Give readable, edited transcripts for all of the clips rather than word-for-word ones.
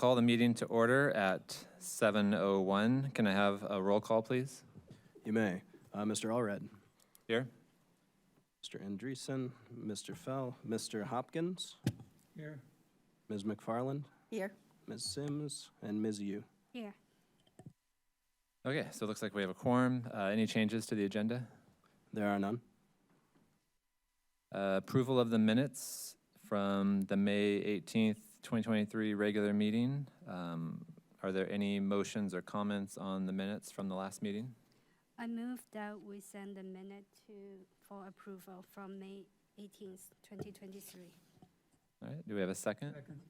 call the meeting to order at 7:01. Can I have a roll call, please? You may. Mr. Allred. Here. Mr. Andreessen, Mr. Fell, Mr. Hopkins. Here. Ms. McFarland, Here. Ms. Sims, and Ms. Yu. Here. Okay, so it looks like we have a quorum. Any changes to the agenda? There are none. Approval of the minutes from the May 18th, 2023 regular meeting. Are there any motions or comments on the minutes from the last meeting? I move that we send the minute for approval from May 18th, 2023. All right, do we have a second? Second.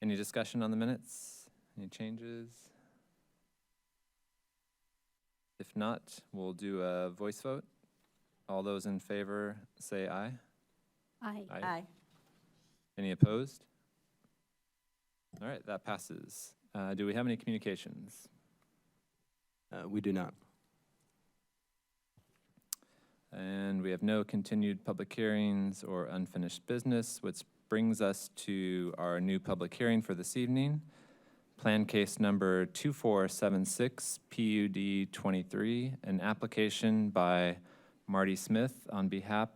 Any discussion on the minutes? Any changes? If not, we'll do a voice vote. All those in favor say aye. Aye. Aye. Any opposed? All right, that passes. Do we have any communications? We do not. And we have no continued public hearings or unfinished business, which brings us to our new public hearing for this evening. Plan case number 2476, PUD 23, an application by Marty Smith on behalf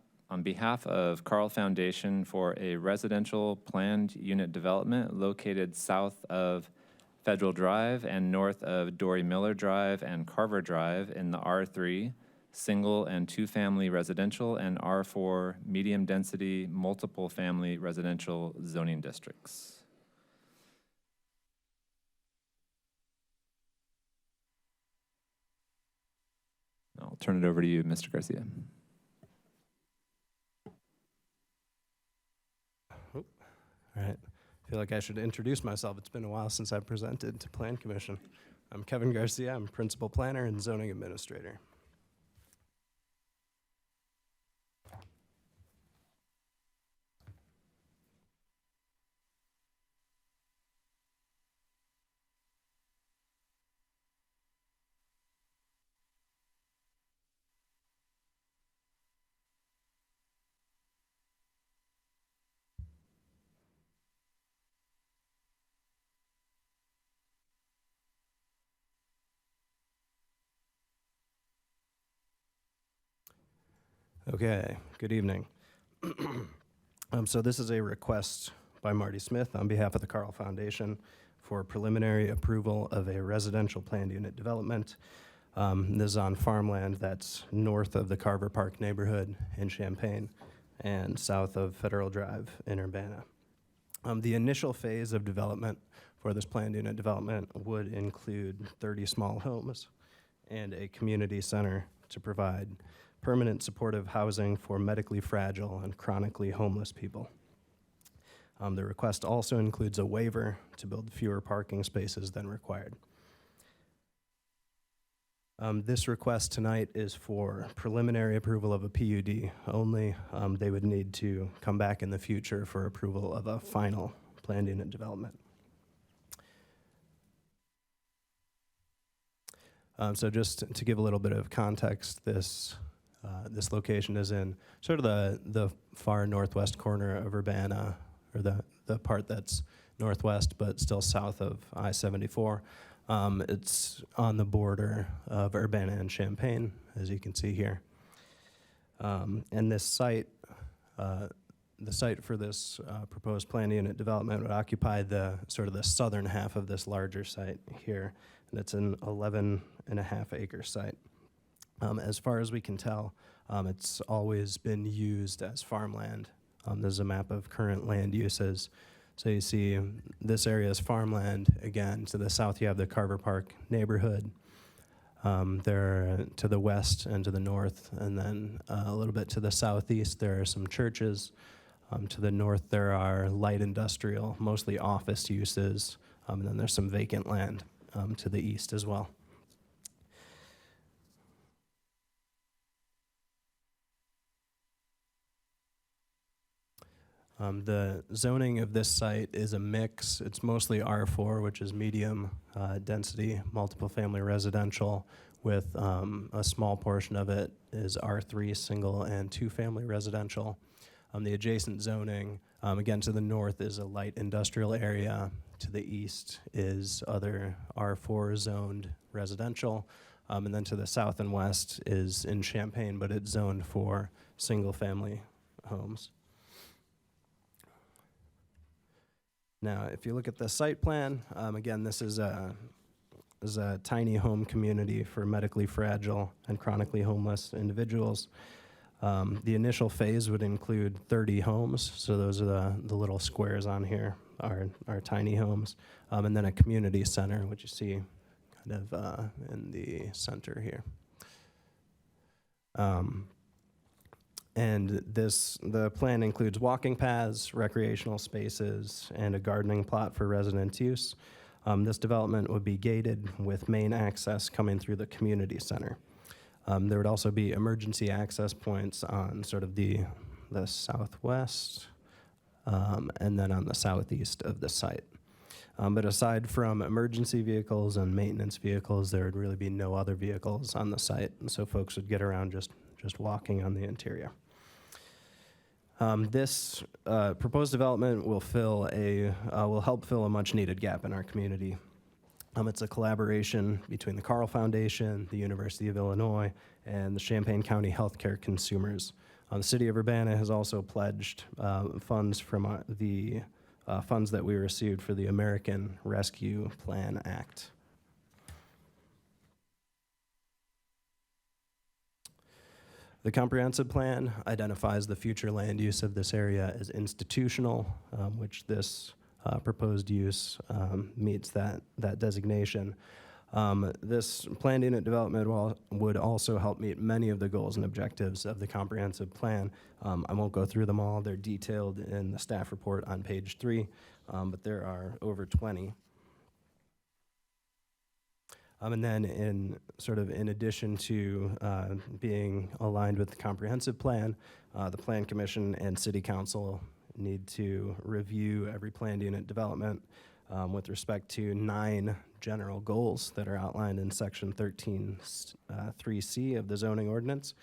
of Carl Foundation for a residential planned unit development located south of Federal Drive and north of Dory Miller Drive and Carver Drive in the R3 single and two-family residential and R4 medium-density multiple family residential zoning districts. I'll turn it over to you, Mr. Garcia. All right. I feel like I should introduce myself. It's been a while since I've presented to Plan Commission. I'm Kevin Garcia. I'm Principal Planner and Zoning Administrator. Okay, good evening. So this is a request by Marty Smith on behalf of the Carl Foundation for preliminary approval of a residential planned unit development. This is on farmland that's north of the Carver Park neighborhood in Champaign and south of Federal Drive in Urbana. The initial phase of development for this planned unit development would include 30 small homes and a community center to provide permanent supportive housing for medically fragile and chronically homeless people. The request also includes a waiver to build fewer parking spaces than required. This request tonight is for preliminary approval of a PUD only. They would need to come back in the future for approval of a final planned unit development. So just to give a little bit of context, this location is in sort of the far northwest corner of Urbana, or the part that's northwest but still south of I-74. It's on the border of Urbana and Champaign, as you can see here. And this site, the site for this proposed planned unit development would occupy the sort of the southern half of this larger site here, and it's an 11.5 acre site. As far as we can tell, it's always been used as farmland. There's a map of current land uses. So you see this area is farmland. Again, to the south you have the Carver Park neighborhood. There to the west and to the north, and then a little bit to the southeast there are some churches. To the north there are light industrial, mostly office uses, and then there's some vacant land to the east as well. The zoning of this site is a mix. It's mostly R4, which is medium density, multiple family residential, with a small portion of it is R3, single and two family residential. The adjacent zoning, again to the north, is a light industrial area. to the east is other R4 zoned residential. And then to the south and west is in Champaign, but it's zoned for single-family homes. Now, if you look at the site plan, again, this is a tiny home community for medically fragile and chronically homeless individuals. The initial phase would include 30 homes, so those are the little squares on here are tiny homes, and then a community center, which you see kind of in the center here. And the plan includes walking paths, recreational spaces, and a gardening plot for resident use. This development would be gated with main access coming through the community center. There would also be emergency access points on sort of the southwest and then on the southeast of the site. But aside from emergency vehicles and maintenance vehicles, there would really be no other vehicles on the site, and so folks would get around just walking on the interior. This proposed development will help fill a much-needed gap in our community. It's a collaboration between the Carle Foundation, the University of Illinois, and the Champaign County Healthcare Consumers. The City of Urbana has also pledged funds from the funds that we received for the American Rescue Plan Act. The comprehensive plan identifies the future land use of this area as institutional, which this proposed use meets that designation. This planned unit development would also help meet many of the goals and objectives of the comprehensive plan. I won't go through them all. They're detailed in the staff report on page 3, but there are over 20. And then in addition to being aligned with the comprehensive plan, the Plan Commission and City Council need to review every planned unit development with respect to 9 general goals that are outlined in section 13(3)(c) of the zoning ordinance.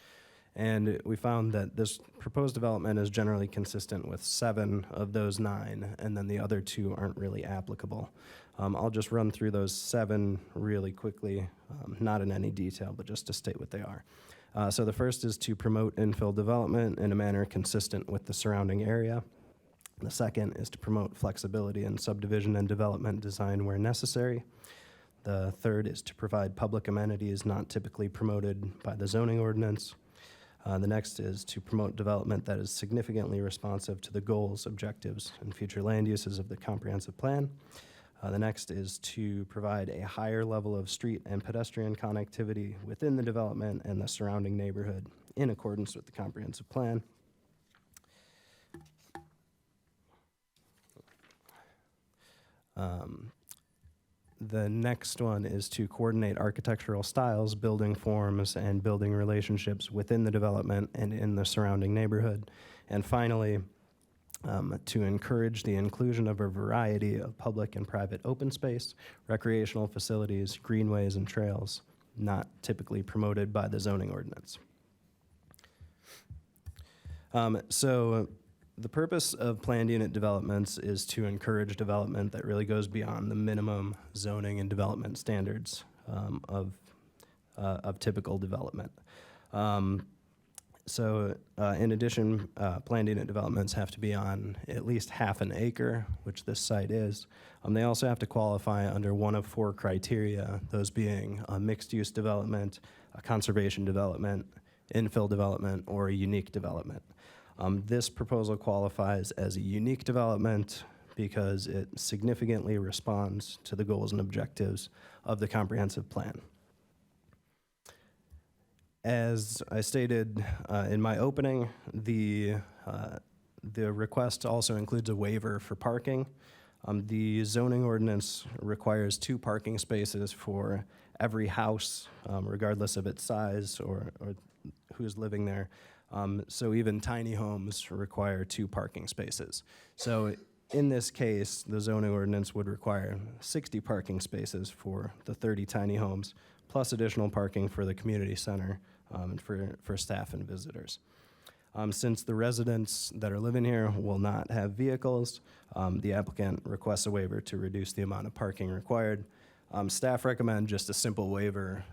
And we found that this proposed development is generally consistent with 7 of those 9, and then the other 2 aren't really applicable. I'll just run through those 7 really quickly, not in any detail, but just to state what they are. So the first is to promote infill development in a manner consistent with the surrounding area. The second is to promote flexibility in subdivision and development design where necessary. The third is to provide public amenities not typically promoted by the zoning ordinance. The next is to promote development that is significantly responsive to the goals, objectives, and future land uses of the comprehensive plan. The next is to provide a higher level of street and pedestrian connectivity within the development and the surrounding neighborhood in accordance with the comprehensive plan. The next one is to coordinate architectural styles, building forms, and building relationships within the development and in the surrounding neighborhood. And finally, to encourage the inclusion of a variety of public and private open space, recreational facilities, greenways, and trails not typically promoted by the zoning ordinance. So the purpose of planned unit developments is to encourage development that really goes beyond the minimum zoning and development standards of typical development. In addition, planned unit developments have to be on at least half an acre, which this site is. They also have to qualify under one of 4 criteria, those being a mixed-use development, a conservation development, infill development, or a unique development. This proposal qualifies as a unique development because it significantly responds to the goals and objectives of the comprehensive plan. As I stated in my opening, the request also includes a waiver for parking. The zoning ordinance requires 2 parking spaces for every house, regardless of its size or who's living there. So even tiny homes require 2 parking spaces. So in this case, the zoning ordinance would require 60 parking spaces for the 30 tiny homes, plus additional parking for the community center and for staff and visitors. Since the residents that are living here will not have vehicles, the applicant requests a waiver to reduce the amount of parking required. Staff recommend just a simple waiver,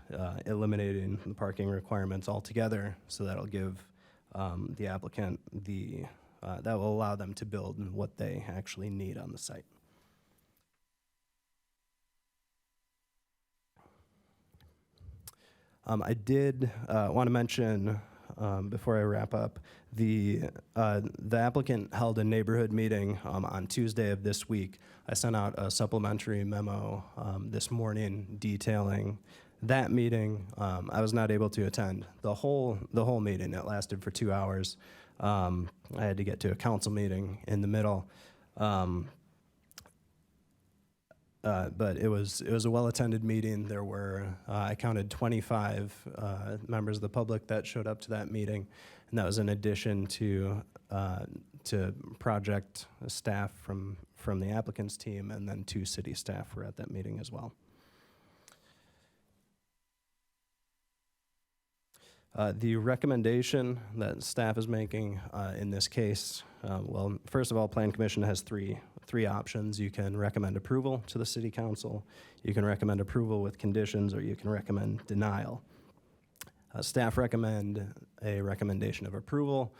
eliminating the parking requirements altogether, so that'll give the applicant that will allow them to build what they actually need on the site. I did want to mention, before I wrap up, the applicant held a neighborhood meeting on Tuesday of this week. I sent out a supplementary memo this morning detailing that meeting. I was not able to attend the whole meeting. It lasted for 2 hours. I had to get to a council meeting in the middle. But it was a well-attended meeting. There were, I counted 25 members of the public that showed up to that meeting, and that was in addition to project staff from the applicant's team, and then 2 city staff were at that meeting as well. The recommendation that staff is making in this case, well, first of all, Plan Commission has three options. You can recommend approval to the City Council, you can recommend approval with conditions, or you can recommend denial. Staff recommend a recommendation of approval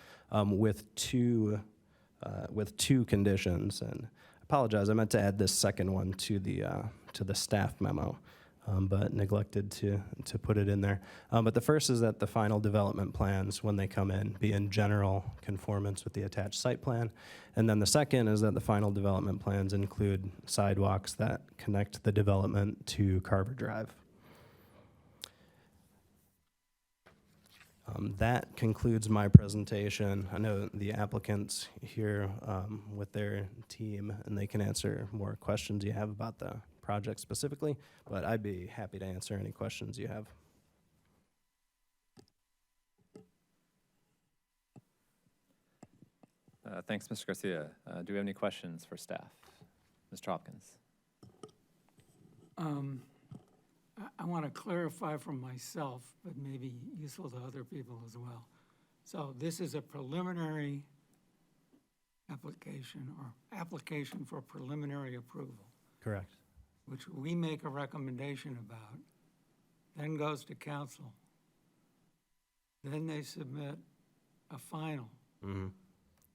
with two conditions. And I apologize, I meant to add this second one to the staff memo, but neglected to put it in there. But the first is that the final development plans, when they come in, be in general conformance with the attached site plan. And then the second is that the final development plans include sidewalks that connect the development to Carver Drive. That concludes my presentation. I know the applicants here with their team, and they can answer more questions you have about the project specifically, but I'd be happy to answer any questions you have. Thanks, Mr. Garcia. Do we have any questions for staff? Mr. Hopkins. I want to clarify for myself, but maybe useful to other people as well. So this is a preliminary application, or application for preliminary approval, Correct. which we make a recommendation about, then goes to council. Then they submit a final, Mm-hmm.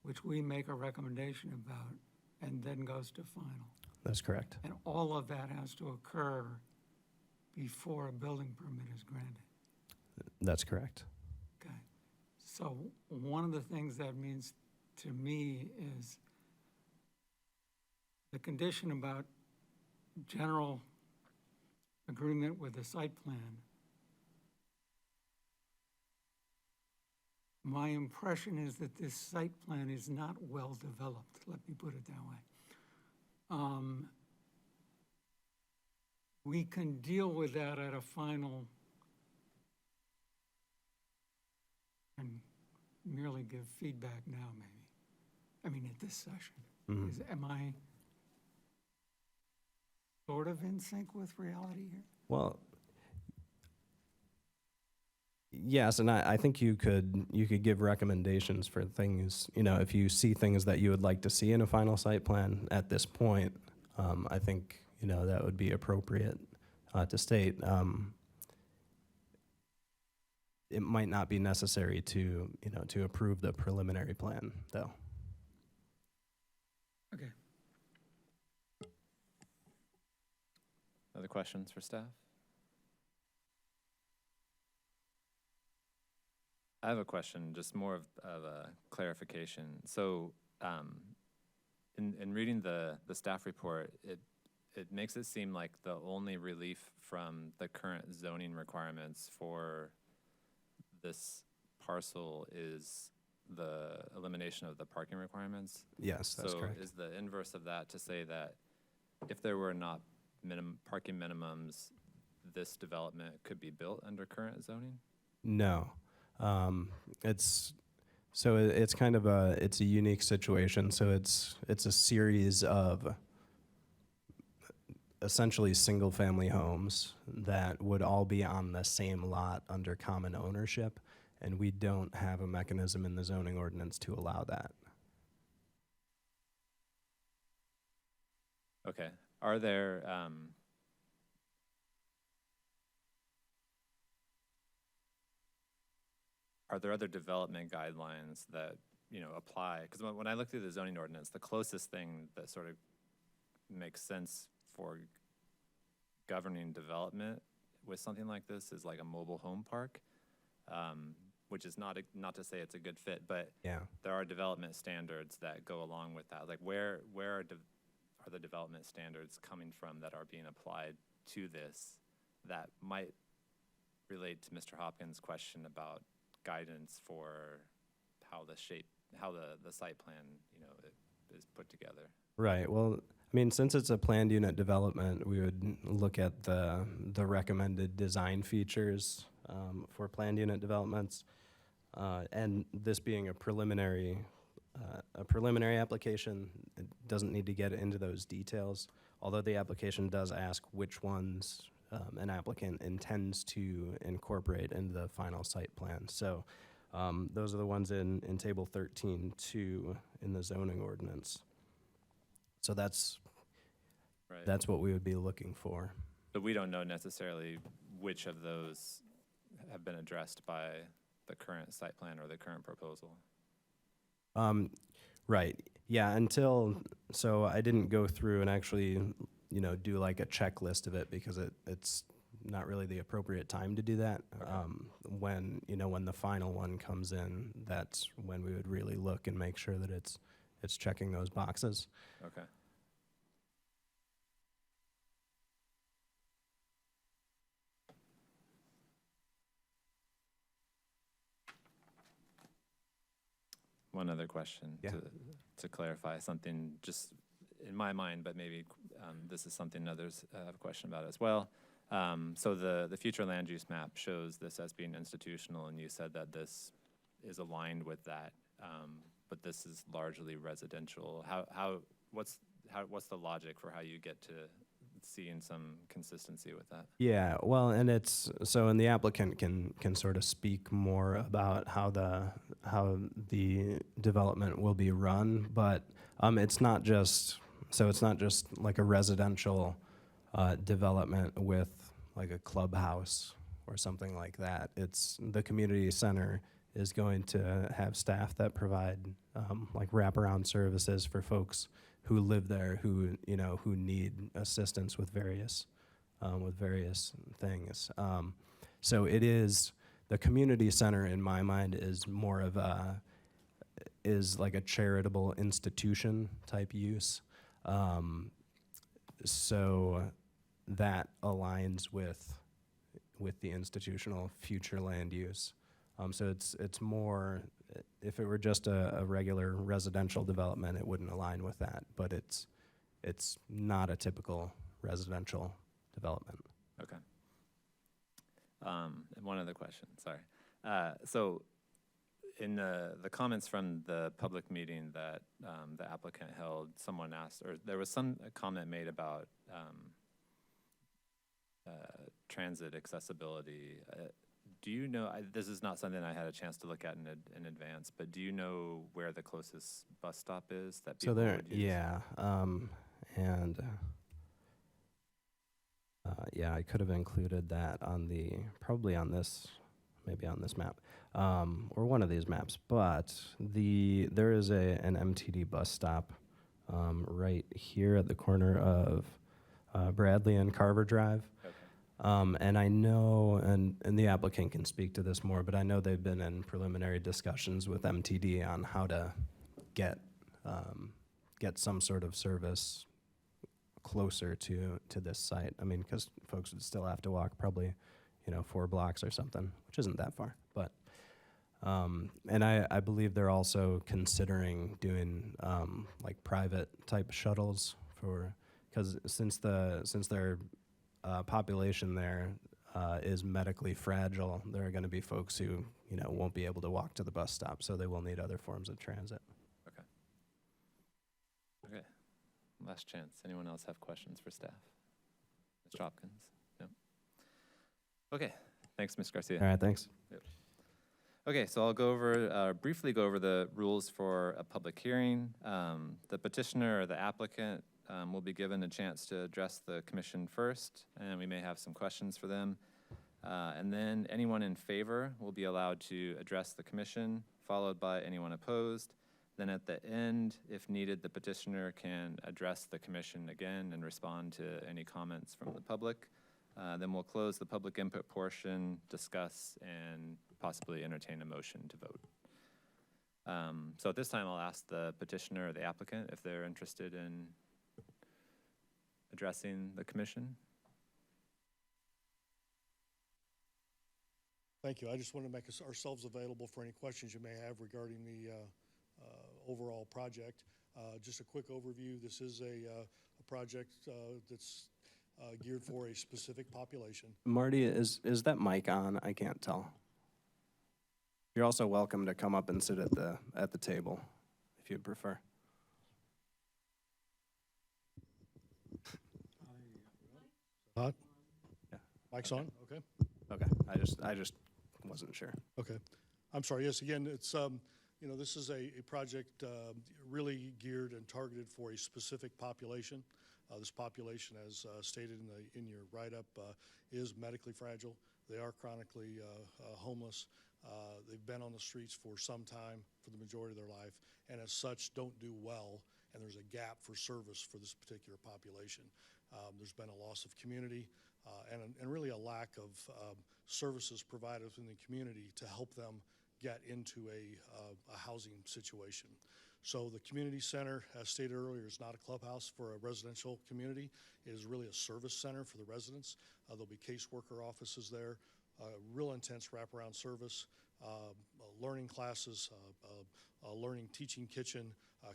which we make a recommendation about, and then goes to final. That's correct. And all of that has to occur before a building permit is granted. That's correct. Okay. So one of the things that means to me is the condition about general agreement with the site plan. My impression is that this site plan is not well developed, let me put it that way. We can deal with that at a final and merely give feedback now, maybe. I mean, at this session. Mhm. Am I sort of in sync with reality here? Well, yes, and I think you could give recommendations for things, if you see things that you would like to see in a final site plan at this point. I think that would be appropriate to state. It might not be necessary to approve the preliminary plan, though. Okay. Other questions for staff? I have a question, just more of a clarification. So, in reading the staff report, it makes it seem like the only relief from the current zoning requirements for this parcel is the elimination of the parking requirements. Yes, that's correct. So is the inverse of that to say that if there were not parking minimums, this development could be built under current zoning? No. It's kind of a unique situation. So it's a series of essentially single-family homes that would all be on the same lot under common ownership, and we don't have a mechanism in the zoning ordinance to allow that. Okay. Are there, are there other development guidelines that, apply? Because when I look through the zoning ordinance, the closest thing that sort of makes sense for governing development with something like this is like a mobile home park, which is not to say it's a good fit, but Yeah. there are development standards that go along with that. Like where are the development standards coming from that are being applied to this that might relate to Mr. Hopkins' question about guidance for how the site plan, is put together? Right. Well, I mean, since it's a planned unit development, we would look at the recommended design features for planned unit developments, and this being a preliminary application, it doesn't need to get into those details. Although the application does ask which ones an applicant intends to incorporate into the final site plan. So those are the ones in Table 13.2 in the zoning ordinance. So that's Right. what we would be looking for. But we don't know necessarily which of those have been addressed by the current site plan or the current proposal. Right. Yeah. So I didn't go through and actually, do like a checklist of it because it's not really the appropriate time to do that. Okay. When the final one comes in, that's when we would really look and make sure that it's checking those boxes. Okay. One other question Yeah. to clarify something just in my mind, but maybe this is something others have a question about as well. So the future land use map shows this as being institutional, and you said that this is aligned with that, but this is largely residential. What's the logic for how you get to seeing some consistency with that? Yeah, well, and the applicant can sort of speak more about how the development will be run, but it's not just like a residential development with like a clubhouse or something like that. It's the community center is going to have staff that provide like wraparound services for folks who live there, who need assistance with various things. So it is, the community center in my mind is more of is like a charitable institution type use. So that aligns with the institutional future land use. So it's more, if it were just a regular residential development, it wouldn't align with that, but it's not a typical residential development. Okay. And one other question, sorry. So in the comments from the public meeting that the applicant held, someone asked, or there was some comment made about transit accessibility. Do you know, this is not something I had a chance to look at in advance, but do you know where the closest bus stop is that people would use? Yeah, yeah, I could have included that probably on this, maybe on this map, or one of these maps, but there is an MTD bus stop right here at the corner of Bradley and Carver Drive. Okay. And I know, and the applicant can speak to this more, but I know they've been in preliminary discussions with MTD on how to get some sort of service closer to this site. I mean, because folks would still have to walk probably, 4 blocks or something, which isn't that far. But and I believe they're also considering doing like private type shuttles because since their population there is medically fragile, there are going to be folks who won't be able to walk to the bus stop, so they will need other forms of transit. Okay. Last chance. Anyone else have questions for staff? Mr. Hopkins? No? Okay. Thanks, Ms. Garcia. All right, thanks. Okay, so I'll briefly go over the rules for a public hearing. The petitioner or the applicant will be given a chance to address the commission first, and we may have some questions for them. And then anyone in favor will be allowed to address the commission, followed by anyone opposed. Then at the end, if needed, the petitioner can address the commission again and respond to any comments from the public. Then we'll close the public input portion, discuss, and possibly entertain a motion to vote. So at this time, I'll ask the petitioner or the applicant if they're interested in addressing the commission. Thank you. I just want to make ourselves available for any questions you may have regarding the overall project. Just a quick overview. This is a project that's geared for a specific population. Marty, is that mic on? I can't tell. You're also welcome to come up and sit at the table if you'd prefer. Hot? Yeah. Mic's on? Okay. Okay, I just wasn't sure. Okay. I'm sorry. Yes, again, it's, this is a project really geared and targeted for a specific population. This population, as stated in your write-up, is medically fragile. They are chronically homeless. They've been on the streets for some time, for the majority of their life, and as such don't do well, and there's a gap for service for this particular population. There's been a loss of community and really a lack of services provided within the community to help them get into a housing situation. So the community center, as stated earlier, is not a clubhouse for a residential community. It is really a service center for the residents. There'll be caseworker offices there, real intense wraparound service, learning classes, learning teaching kitchen,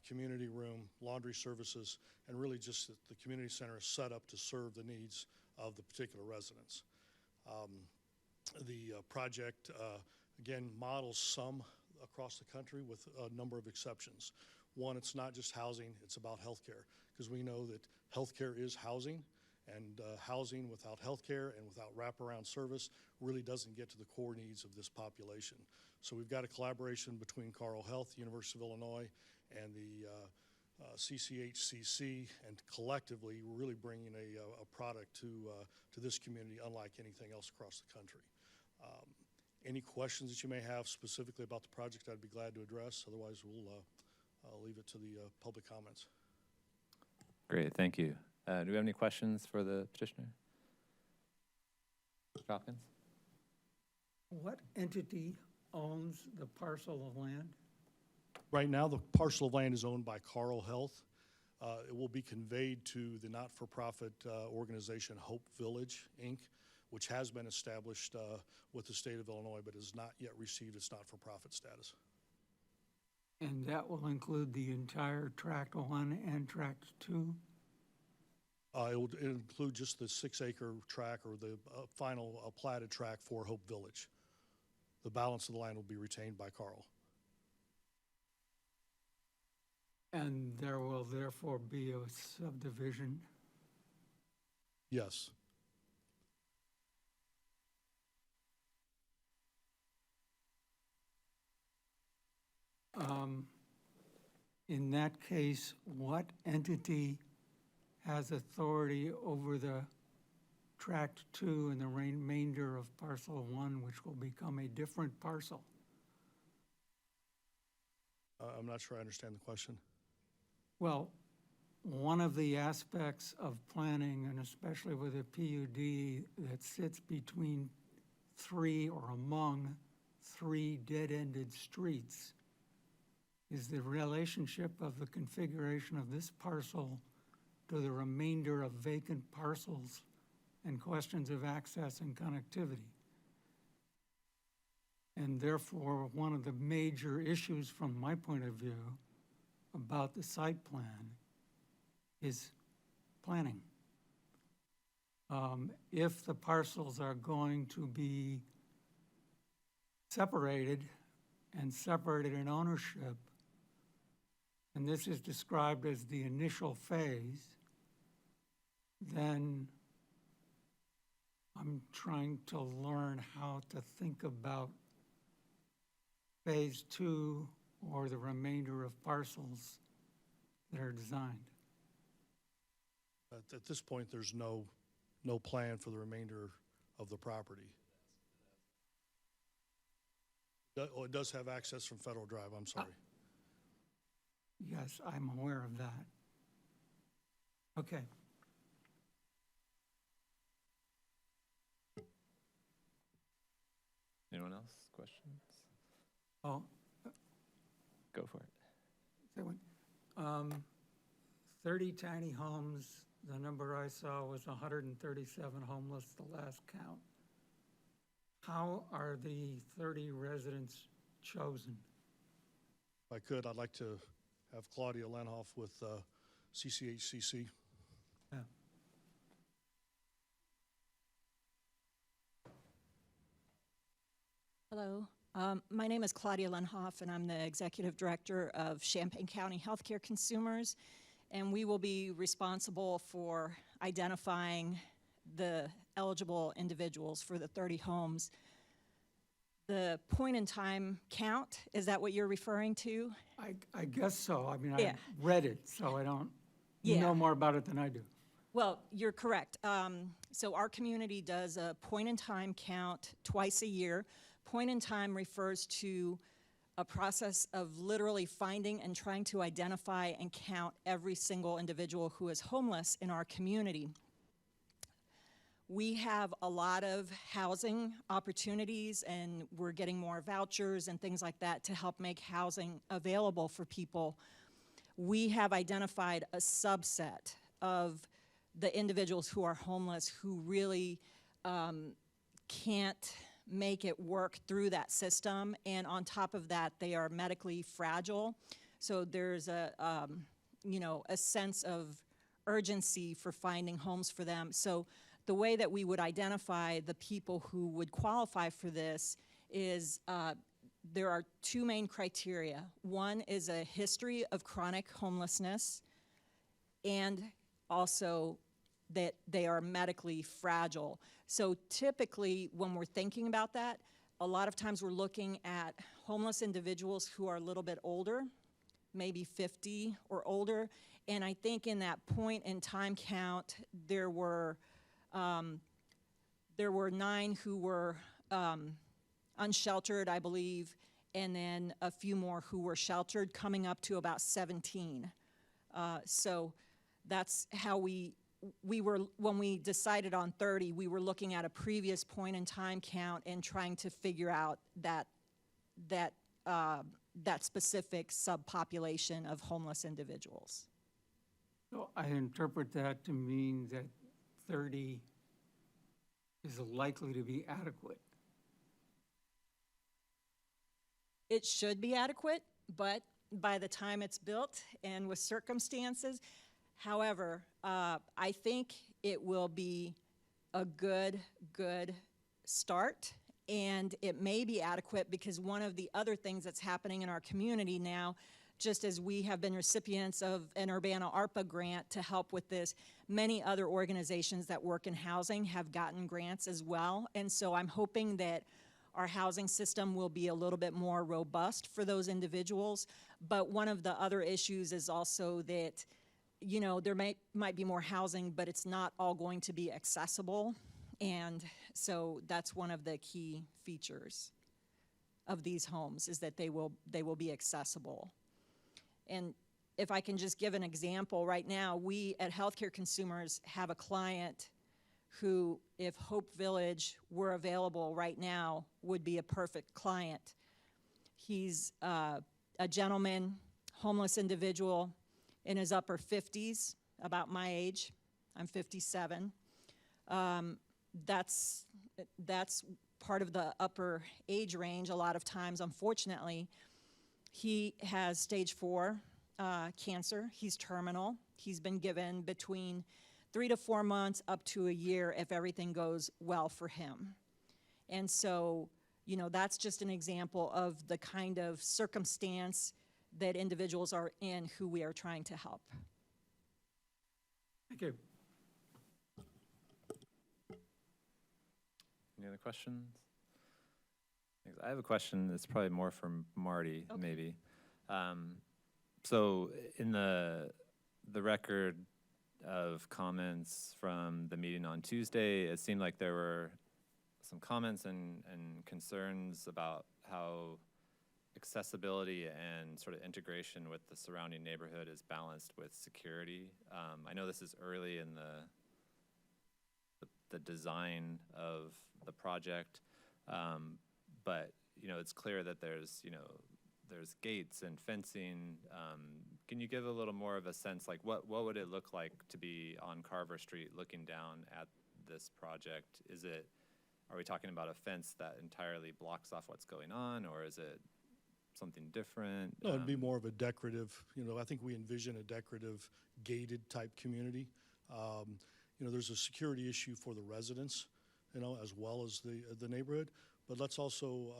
community room, laundry services, and really just the community center is set up to serve the needs of the particular residents. The project, again, models some across the country with a number of exceptions. One, it's not just housing, it's about healthcare, because we know that healthcare is housing, and housing without healthcare and without wraparound service really doesn't get to the core needs of this population. So we've got a collaboration between Carle Health, University of Illinois, and the CCHCC, and collectively we're really bringing a product to this community unlike anything else across the country. Any questions that you may have specifically about the project, I'd be glad to address. Otherwise, I'll leave it to the public comments. Great, thank you. Do we have any questions for the petitioner? Mr. Hopkins? What entity owns the parcel of land? Right now, the parcel of land is owned by Carle Health. It will be conveyed to the not-for-profit organization Hope Village, Inc., which has been established with the state of Illinois, but has not yet received its not-for-profit status. And that will include the entire Tract 1 and Tract 2? It'll include just the 6-acre tract or the final platted tract for Hope Village. The balance of the land will be retained by Carle. And there will therefore be a subdivision? Yes. In that case, what entity has authority over the Tract 2 and the remainder of Parcel 1, which will become a different parcel? I'm not sure I understand the question. Well, one of the aspects of planning, and especially with a PUD that sits between three or among three dead-ended streets, is the relationship of the configuration of this parcel to the remainder of vacant parcels and questions of access and connectivity. And therefore, one of the major issues from my point of view about the site plan is planning. If the parcels are going to be separated and separated in ownership, and this is described as the initial phase, then I'm trying to learn how to think about Phase 2 or the remainder of parcels that are designed? At this point, there's no plan for the remainder of the property. Oh, it does have access from Federal Drive, I'm sorry. Yes, I'm aware of that. Okay. Anyone else? Questions? Oh, Go for it. that one. 30 tiny homes, the number I saw was 137 homeless, the last count. How are the 30 residents chosen? If I could, I'd like to have Claudia Lenhoff with CCHCC. Yeah. Hello, my name is Claudia Lenhoff, and I'm the Executive Director of Champaign County Healthcare Consumers, and we will be responsible for identifying the eligible individuals for the 30 homes. The point-in-time count, is that what you're referring to? I guess so. I mean, I Yeah. read it, so I don't, you Yeah. know more about it than I do. Well, you're correct. So our community does a point-in-time count twice a year. Point-in-time refers to a process of literally finding and trying to identify and count every single individual who is homeless in our community. We have a lot of housing opportunities, and we're getting more vouchers and things like that to help make housing available for people. We have identified a subset of the individuals who are homeless who really can't make it work through that system, and on top of that, they are medically fragile. So there's a sense of urgency for finding homes for them. So the way that we would identify the people who would qualify for this is there are two main criteria. One is a history of chronic homelessness, and also that they are medically fragile. So typically, when we're thinking about that, a lot of times we're looking at homeless individuals who are a little bit older, maybe 50 or older. And I think in that point in time count, there were 9 who were unsheltered, I believe, and then a few more who were sheltered, coming up to about 17. So that's how we were, when we decided on 30, we were looking at a previous point in time count and trying to figure out that specific subpopulation of homeless individuals. So I interpret that to mean that 30 is likely to be adequate. It should be adequate, but by the time it's built and with circumstances, however, I think it will be a good start, and it may be adequate because one of the other things that's happening in our community now, just as we have been recipients of an Urbana ARPA grant to help with this, many other organizations that work in housing have gotten grants as well. And so I'm hoping that our housing system will be a little bit more robust for those individuals. But one of the other issues is also that, you know, there might be more housing, but it's not all going to be accessible. And so that's one of the key features of these homes, is that they will be accessible. And if I can just give an example, right now, we at Healthcare Consumers have a client who, if Hope Village were available right now, would be a perfect client. He's a gentleman, homeless individual, in his upper 50s, about my age. I'm 57. That's part of the upper age range a lot of times, unfortunately. He has stage 4 cancer. He's terminal. He's been given between 3 to 4 months up to a year if everything goes well for him. And so, you know, that's just an example of the kind of circumstance that individuals are in who we are trying to help. Thank you. Any other questions? Thanks. I have a question that's probably more for Marty, Okay. maybe. So in the record of comments from the meeting on Tuesday, it seemed like there were some comments and concerns about how accessibility and sort of integration with the surrounding neighborhood is balanced with security. I know this is early in the design of the project, but it's clear that there's gates and fencing. Can you give a little more of a sense, like what would it look like to be on Carver Street looking down at this project? Are we talking about a fence that entirely blocks off what's going on, or is it something different? No, it'd be more of a decorative, I think we envision a decorative gated type community. There's a security issue for the residents, as well as the neighborhood. But let's also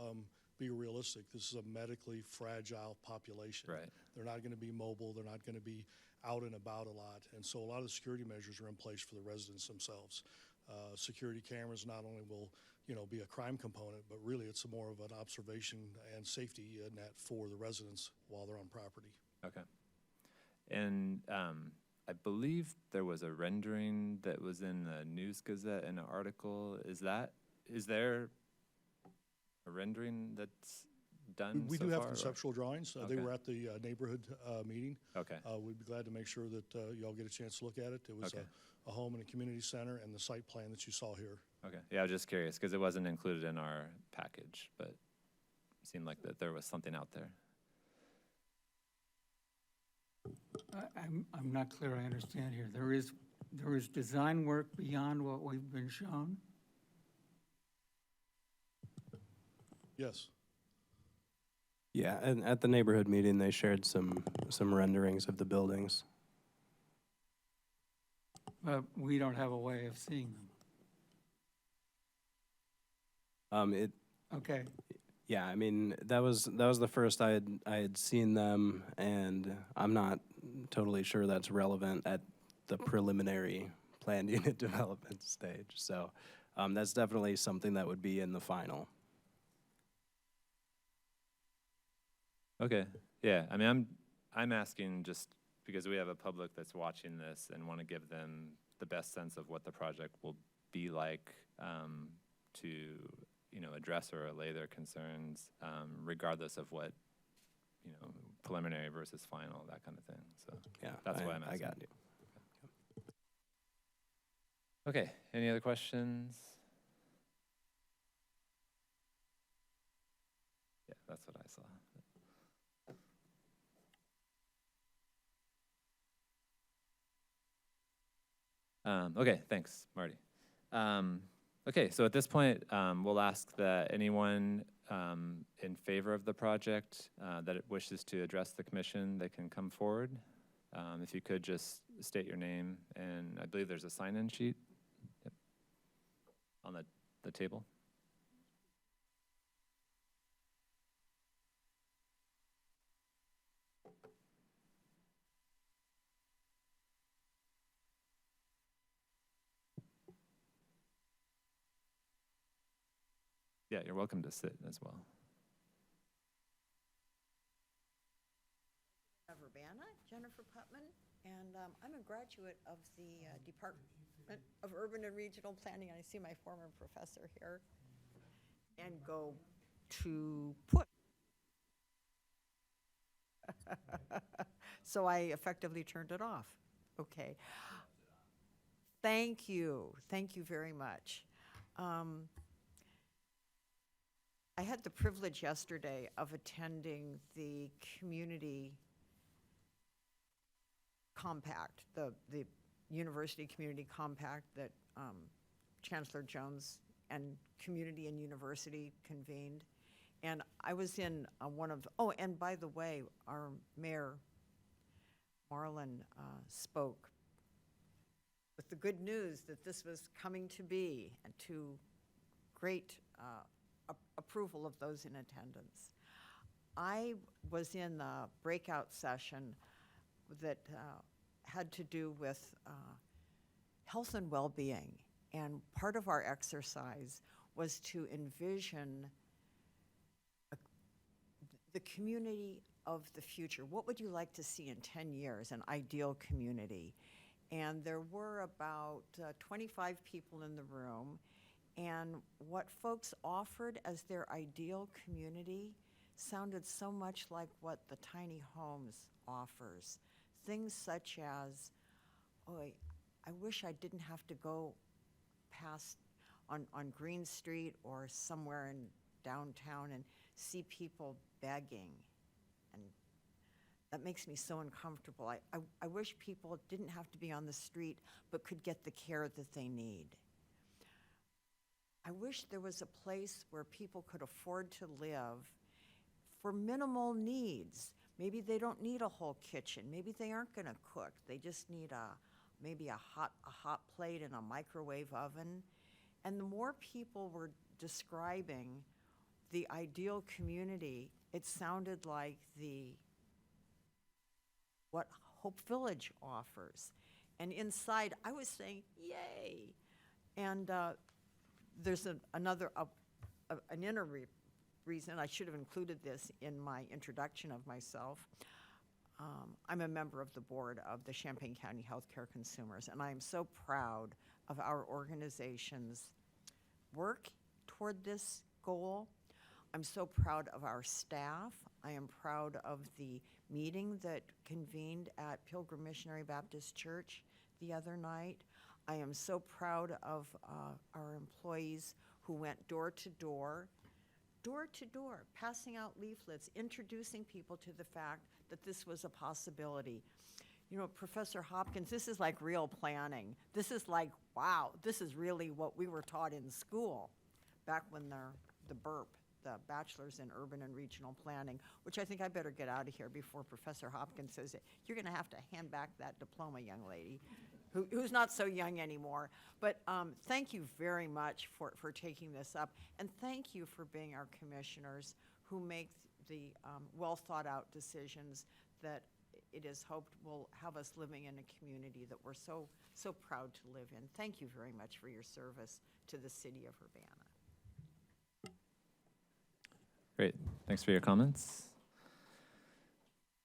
be realistic. This is a medically fragile population. Right. They're not going to be mobile. They're not going to be out and about a lot. And so a lot of the security measures are in place for the residents themselves. Security cameras not only will, be a crime component, but really it's more of an observation and safety net for the residents while they're on property. Okay. And I believe there was a rendering that was in the News Gazette in an article. Is there a rendering that's done We so do have far, or- conceptual drawings. They Okay. were at the neighborhood meeting. Okay. We'd be glad to make sure that y'all get a chance to look at it. It was Okay. a home and a community center and the site plan that you saw here. Okay. Yeah, I was just curious because it wasn't included in our package, but it seemed like that there was something out there. I'm not clear I understand here. There is design work beyond what we've been shown? Yes. Yeah, and at the neighborhood meeting, they shared some renderings of the buildings. But we don't have a way of seeing them. Okay, Yeah, I mean, that was the first I had seen them, and I'm not totally sure that's relevant at the preliminary planned unit development stage. So that's definitely something that would be in the final. Okay. Yeah. I mean, I'm asking just because we have a public that's watching this and want to give them the best sense of what the project will be like to address or allay their concerns, regardless of what preliminary versus final, that kind of thing. So Yeah, That's why I'm I asking. got you. okay. Any other questions? Yeah, that's what I saw. Okay, thanks, Marty. Okay, so at this point, we'll ask that anyone in favor of the project that it wishes to address the commission, they can come forward. If you could just state your name, and I believe there's a sign-in sheet on the table. Yeah, you're welcome to sit as well. Of Urbana, Jennifer Putman, and I'm a graduate of the Department of Urban and Regional Planning. I see my former professor here. And go to put. So I effectively turned it off. Okay. Thank you. Thank you very much. I had the privilege yesterday of attending the community compact, the university community compact that Chancellor Jones and community and university convened. And I was in and by the way, our mayor, Marlin, spoke with the good news that this was coming to be, and to great approval of those in attendance. I was in the breakout session that had to do with health and well-being, and part of our exercise was to envision the community of the future. What would you like to see in 10 years, an ideal community? And there were about 25 people in the room, and what folks offered as their ideal community sounded so much like what the tiny homes offers. Things such as, oh, I wish I didn't have to go past on Green Street or somewhere in downtown and see people begging. And that makes me so uncomfortable. I wish people didn't have to be on the street but could get the care that they need. I wish there was a place where people could afford to live for minimal needs. Maybe they don't need a whole kitchen. Maybe they aren't gonna cook. They just need maybe a hot plate and a microwave oven. And the more people were describing the ideal community, it sounded like what Hope Village offers. And inside, I was saying, yay. And there's an inner reason. I should have included this in my introduction of myself. I'm a member of the board of the Champaign County Healthcare Consumers, and I am so proud of our organization's work toward this goal. I'm so proud of our staff. I am proud of the meeting that convened at Pilgrim Missionary Baptist Church the other night. I am so proud of our employees who went door to door, passing out leaflets, introducing people to the fact that this was a possibility. You know, Professor Hopkins, this is like real planning. This is like, wow, this is really what we were taught in school back when the BURP, the Bachelor's in Urban and Regional Planning, which I think I better get out of here before Professor Hopkins says, you're gonna have to hand back that diploma, young lady, who's not so young anymore. But thank you very much for taking this up, and thank you for being our commissioners who make the well thought out decisions that it is hoped will have us living in a community that we're so proud to live in. Thank you very much for your service to the city of Urbana. Great, thanks for your comments.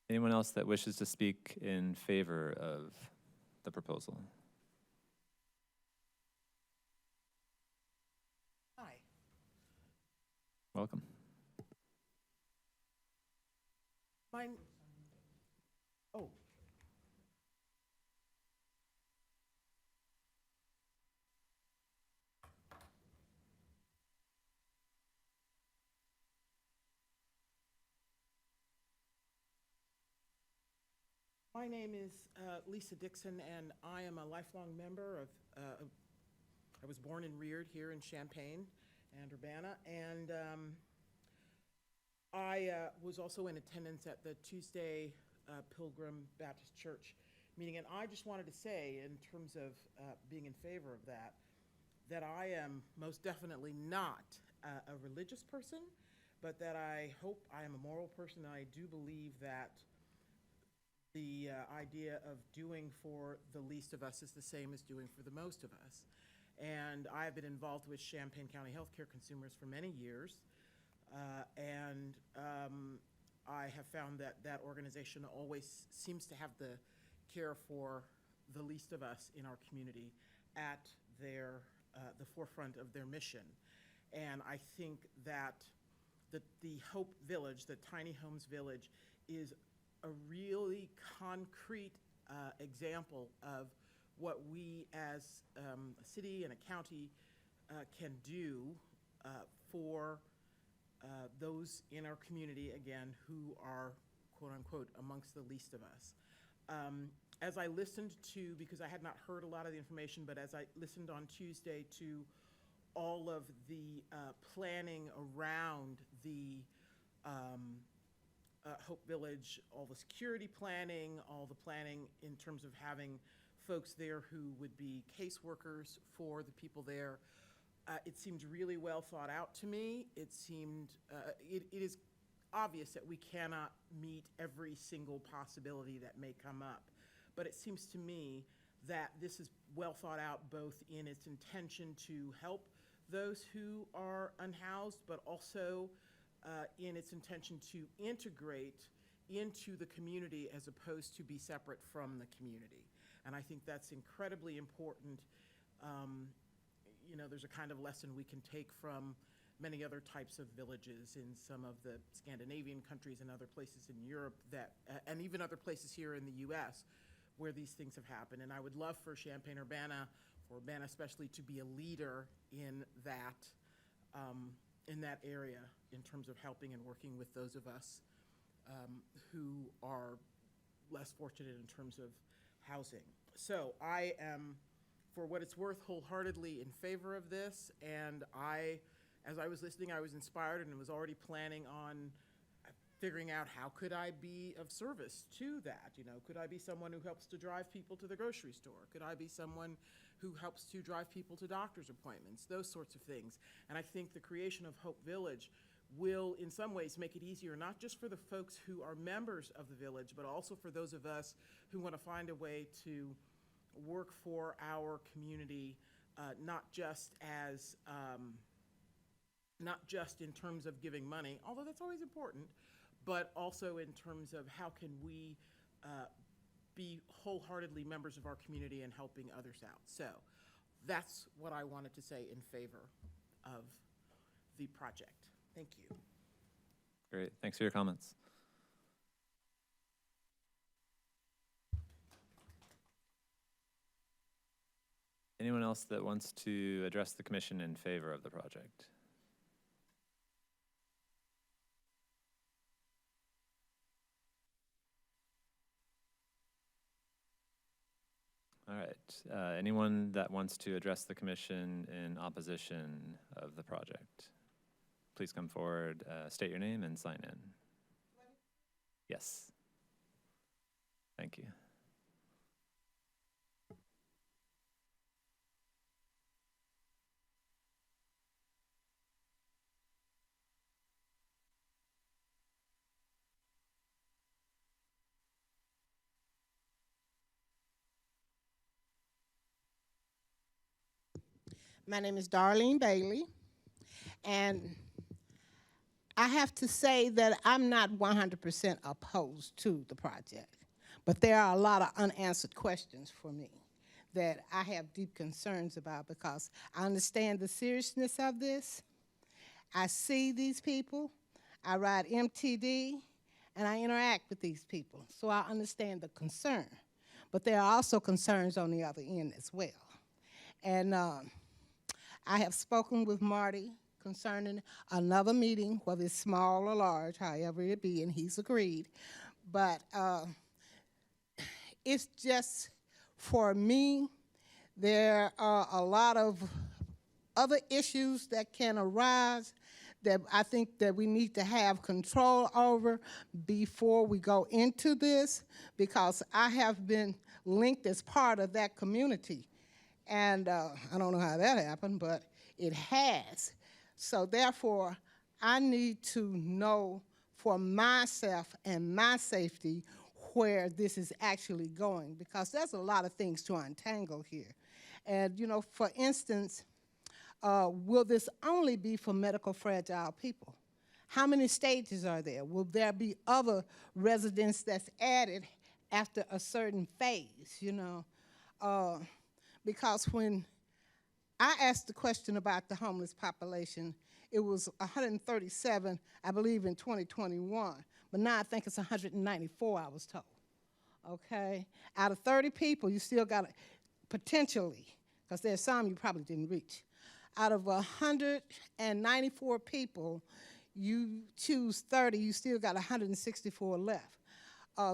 Anyone else that wishes to speak in favor of the proposal? Hi. Welcome. Oh. My name is Lisa Dixon, and I am a lifelong member of, I was born and reared here in Champaign and Urbana, and I was also in attendance at the Tuesday Pilgrim Baptist Church meeting, and I just wanted to say, in terms of being in favor of that, that I am most definitely not a religious person, but that I hope I am a moral person, and I do believe that the idea of doing for the least of us is the same as doing for the most of us. And I've been involved with Champaign County Healthcare Consumers for many years, and I have found that that organization always seems to have the care for the least of us in our community at the forefront of their mission. And I think that the Hope Village, the Tiny Homes Village, is a really concrete example of what we as a city and a county can do for those in our community, again, who are, quote unquote, amongst the least of us. As I listened to, because I had not heard a lot of the information, but as I listened on Tuesday to all of the planning around the Hope Village, all the security planning, all the planning in terms of having folks there who would be caseworkers for the people there, it seemed really well thought out to me. It seemed, it is obvious that we cannot meet every single possibility that may come up, but it seems to me that this is well thought out both in its intention to help those who are unhoused, but also in its intention to integrate into the community as opposed to be separate from the community. And I think that's incredibly important. You know, there's a kind of lesson we can take from many other types of villages in some of the Scandinavian countries and other places in Europe that, and even other places here in the US where these things have happened. And I would love for Champaign-Urbana, for Urbana especially, to be a leader in that area in terms of helping and working with those of us who are less fortunate in terms of housing. So I am, for what it's worth, wholeheartedly in favor of this, and as I was listening, I was inspired and was already planning on figuring out how could I be of service to that. You know, could I be someone who helps to drive people to the grocery store? Could I be someone who helps to drive people to doctor's appointments? Those sorts of things. And I think the creation of Hope Village will, in some ways, make it easier, not just for the folks who are members of the village, but also for those of us who want to find a way to work for our community, not just in terms of giving money, although that's always important, but also in terms of how can we be wholeheartedly members of our community and helping others out. So that's what I wanted to say in favor of the project. Thank you. Great, thanks for your comments. Anyone else that wants to address the commission in favor of the project? All right, anyone that wants to address the commission in opposition of the project? Please come forward, state your name and sign in. Yes. Thank you. My name is Darlene Bailey, and I have to say that I'm not 100% opposed to the project, but there are a lot of unanswered questions for me that I have deep concerns about because I understand the seriousness of this. I see these people, I ride MTD, and I interact with these people, so I understand the concern. But there are also concerns on the other end as well. And I have spoken with Marty concerning another meeting, whether it's small or large, however it be, and he's agreed. But it's just, for me, there are a lot of other issues that can arise that I think that we need to have control over before we go into this, because I have been linked as part of that community. And I don't know how that happened, but it has. So therefore, I need to know for myself and my safety where this is actually going, because there's a lot of things to untangle here. And, you know, for instance, will this only be for medical fragile people? How many stages are there? Will there be other residents that's added after a certain phase, you know? Because when I asked the question about the homeless population, it was 137, I believe, in 2021. But now I think it's 194, I was told. Okay? Out of 30 people, you still got to, potentially, because there's some you probably didn't reach. Out of 194 people, you choose 30, you still got 164 left.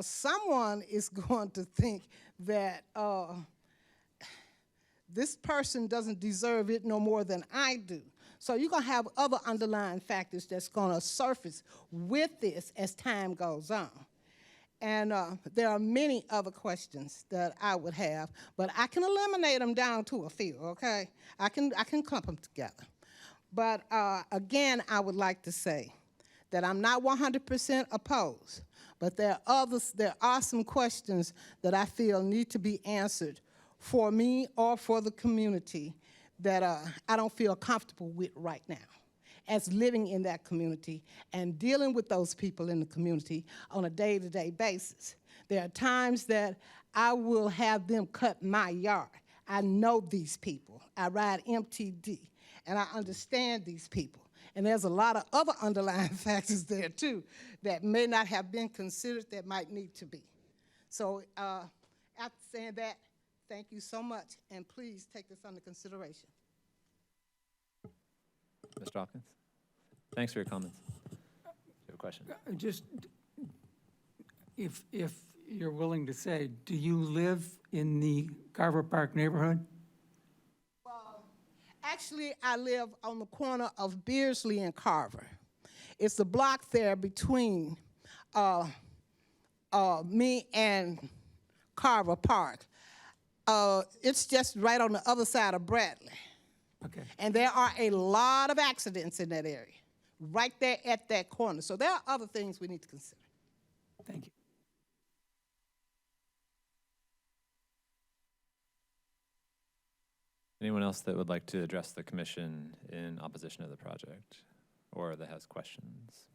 Someone is going to think that this person doesn't deserve it no more than I do. So you're going to have other underlying factors that's going to surface with this as time goes on. And there are many other questions that I would have, but I can eliminate them down to a few, okay? I can clump them together. But again, I would like to say that I'm not 100% opposed, but there are some questions that I feel need to be answered for me or for the community that I don't feel comfortable with right now. as living in that community and dealing with those people in the community on a day-to-day basis. There are times that I will have them cut my yard. I know these people. I ride MTD, and I understand these people. And there's a lot of other underlying factors there, too, that may not have been considered that might need to be. So after saying that, thank you so much, and please take this under consideration. Mr. Hawkins? Thanks for your comments. You have a question? Just, if you're willing to say, do you live in the Carver Park neighborhood? Actually, I live on the corner of Beardsley and Carver. It's the block there between me and Carver Park. It's just right on the other side of Bradley. Okay. And there are a lot of accidents in that area, right there at that corner. So there are other things we need to consider. Thank you. Anyone else that would like to address the commission in opposition to the project or that has questions?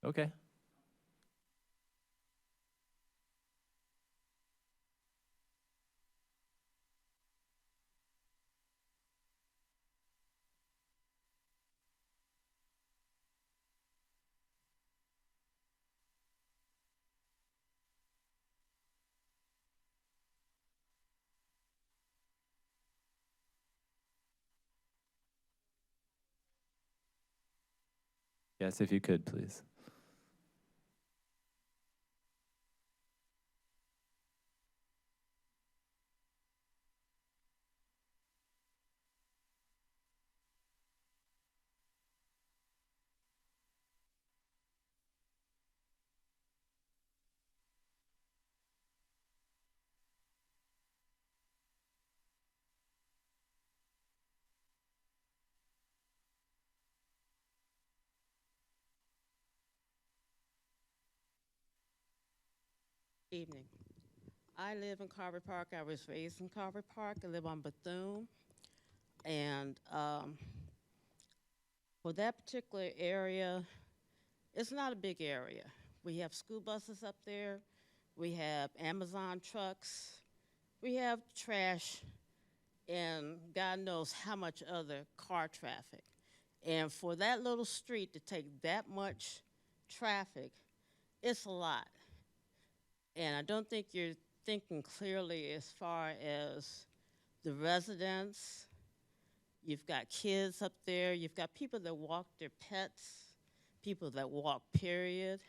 Okay. Yes, if you could, please. Evening. I live in Carver Park. I was raised in Carver Park. I live on Bethune. And for that particular area, it's not a big area. We have school buses up there. We have Amazon trucks. We have trash and God knows how much other car traffic. And for that little street to take that much traffic, it's a lot. And I don't think you're thinking clearly as far as the residents. You've got kids up there. You've got people that walk their pets, people that walk, period.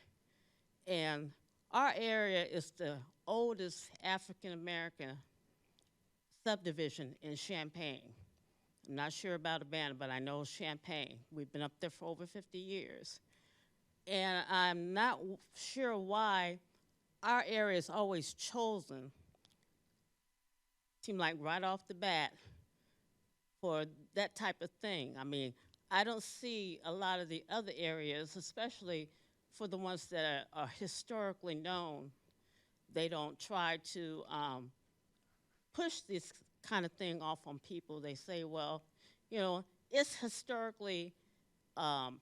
And our area is the oldest African-American subdivision in Champaign. I'm not sure about Urbana, but I know Champaign. We've been up there for over 50 years. And I'm not sure why our area is always chosen, seem like right off the bat, for that type of thing. I mean, I don't see a lot of the other areas, especially for the ones that are historically known. They don't try to push this kind of thing off on people. They say, well, you know, it's historically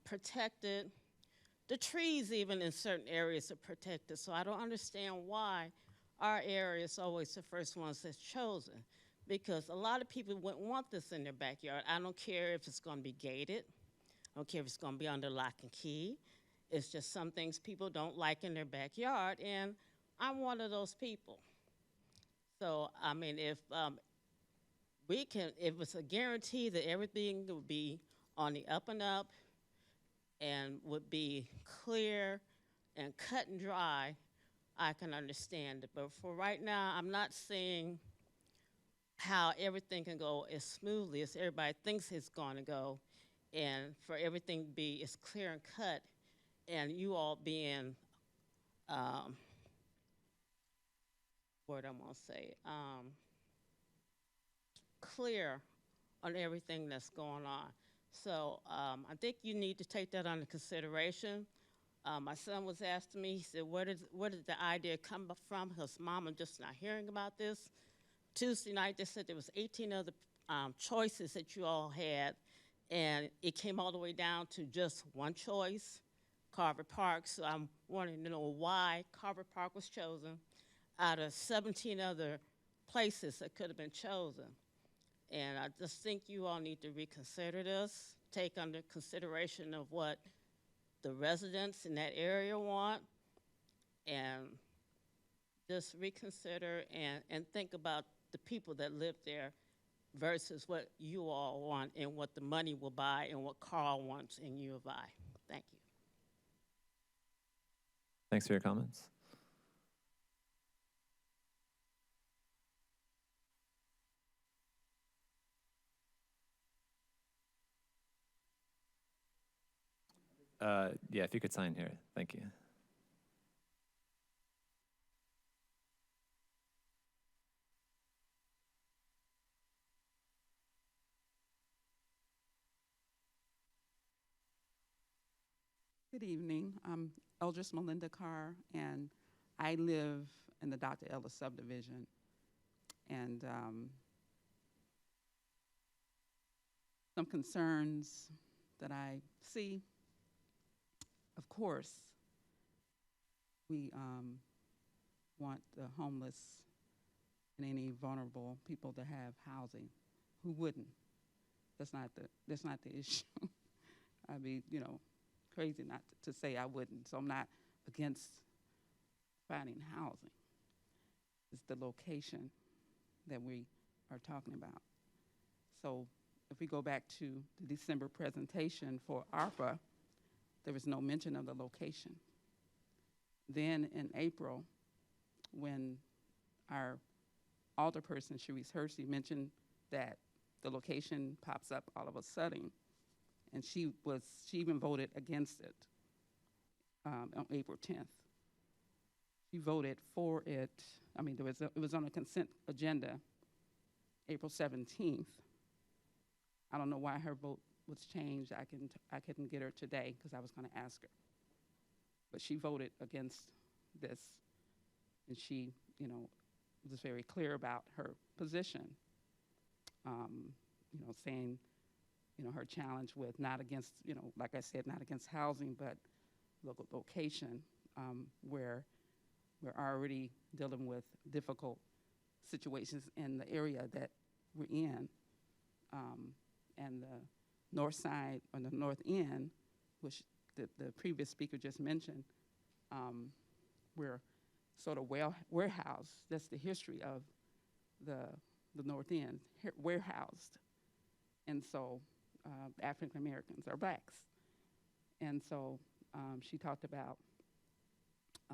protected. The trees even in certain areas are protected, so I don't understand why our area is always the first ones that's chosen, because a lot of people wouldn't want this in their backyard. I don't care if it's gonna be gated. I don't care if it's gonna be under lock and key. It's just some things people don't like in their backyard, and I'm one of those people. So, I mean, if if it's a guarantee that everything would be on the up and up, and would be clear and cut and dry, I can understand it. But for right now, I'm not seeing how everything can go as smoothly as everybody thinks it's going to go, and for everything to be as clear and cut, and you all being, what I'm going to say, clear on everything that's going on. So I think you need to take that under consideration. My son was asking me, he said, where did the idea come from? Because Mama just not hearing about this. Tuesday night, they said there was 18 other choices that you all had, and it came all the way down to just one choice, Carver Park. So I'm wanting to know why Carver Park was chosen out of 17 other places that could have been chosen. And I just think you all need to reconsider this, take under consideration of what the residents in that area want, and just reconsider and think about the people that live there versus what you all want and what the money will buy and what Carl wants and you will buy. Thank you. Thanks for your comments. Yeah, if you could sign here, thank you. Good evening. I'm Eldris Melinda Carr, and I live in the Dr. Ellis subdivision. And some concerns that I see, of course, we want the homeless and any vulnerable people to have housing. Who wouldn't? That's not the issue. I'd be, crazy not to say I wouldn't. So I'm not against finding housing. It's the location that we are talking about. So if we go back to the December presentation for ARPA, there was no mention of the location. Then in April, when our alderperson, Sharice Hersey, mentioned that the location pops up all of a sudden, and she even voted against it on April 10th. She voted for it. I mean, it was on a consent agenda April 17th. I don't know why her vote was changed. I couldn't get her today because I was going to ask her. But she voted against this, and she, was very clear about her position, saying, her challenge with not against, like I said, not against housing, but local location, where we're already dealing with difficult situations in the area that we're in. And the north side, or the north end, which the previous speaker just mentioned, we're sort of warehoused. That's the history of the north end, warehoused. And so African Americans are blacks. And so she talked about,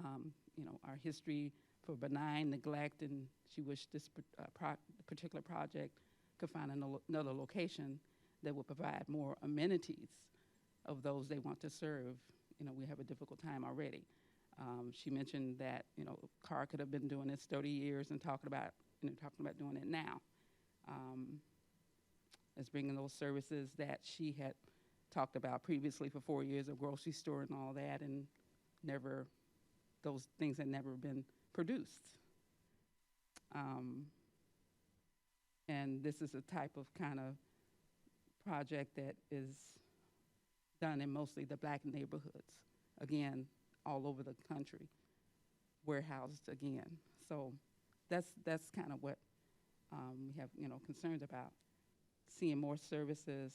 our history for benign neglect, and she wished this particular project could find another location that would provide more amenities of those they want to serve. We have a difficult time already. She mentioned that, Carr could have been doing this 30 years and talking about doing it now. As bringing those services that she had talked about previously for 4 years, a grocery store and all that, and those things had never been produced. And this is a type of kind of project that is done in mostly the black neighborhoods, again, all over the country, warehoused again. So that's kind of what we have, concerns about. Seeing more services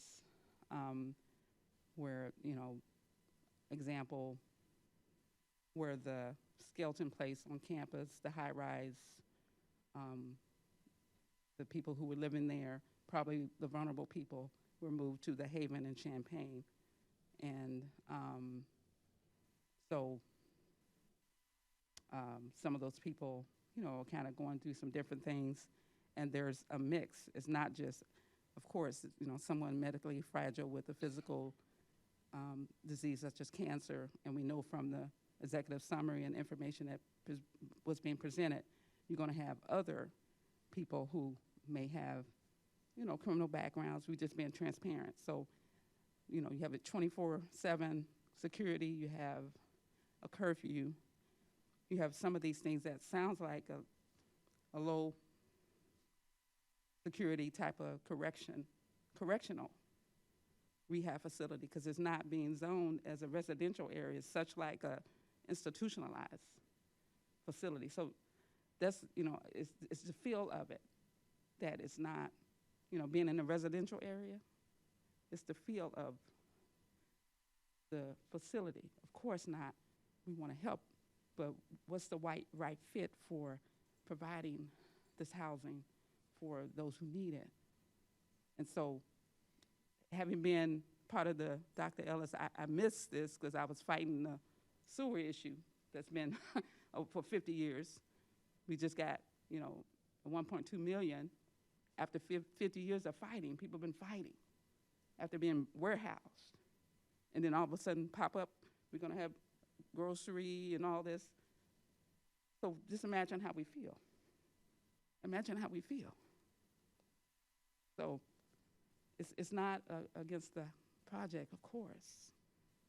where, example, where the Skelton Place on campus, the high rise, the people who were living there, probably the vulnerable people, were moved to the Haven in Champaign. And so some of those people, kind of going through some different things, and there's a mix. It's not just, of course, someone medically fragile with a physical disease such as cancer, and we know from the executive summary and information that was being presented, you're going to have other people who may have, criminal backgrounds. We're just being transparent. So, you have a 24/7 security. You have a curfew. You have some of these things that sounds like a low security type of correctional rehab facility, because it's not being zoned as a residential area, such like a institutionalized facility. So that's, it's the feel of it that it's not, being in a residential area, it's the feel of the facility. Of course not, we want to help, but what's the right fit for providing this housing for those who need it? And so, having been part of the Dr. Ellis, I missed this because I was fighting the sewer issue that's been for 50 years. We just got, a 1.2 million after 50 years of fighting. People have been fighting after being warehoused. And then all of a sudden pop up, we're going to have grocery and all this. So just imagine how we feel. Imagine how we feel. So it's not against the project, of course.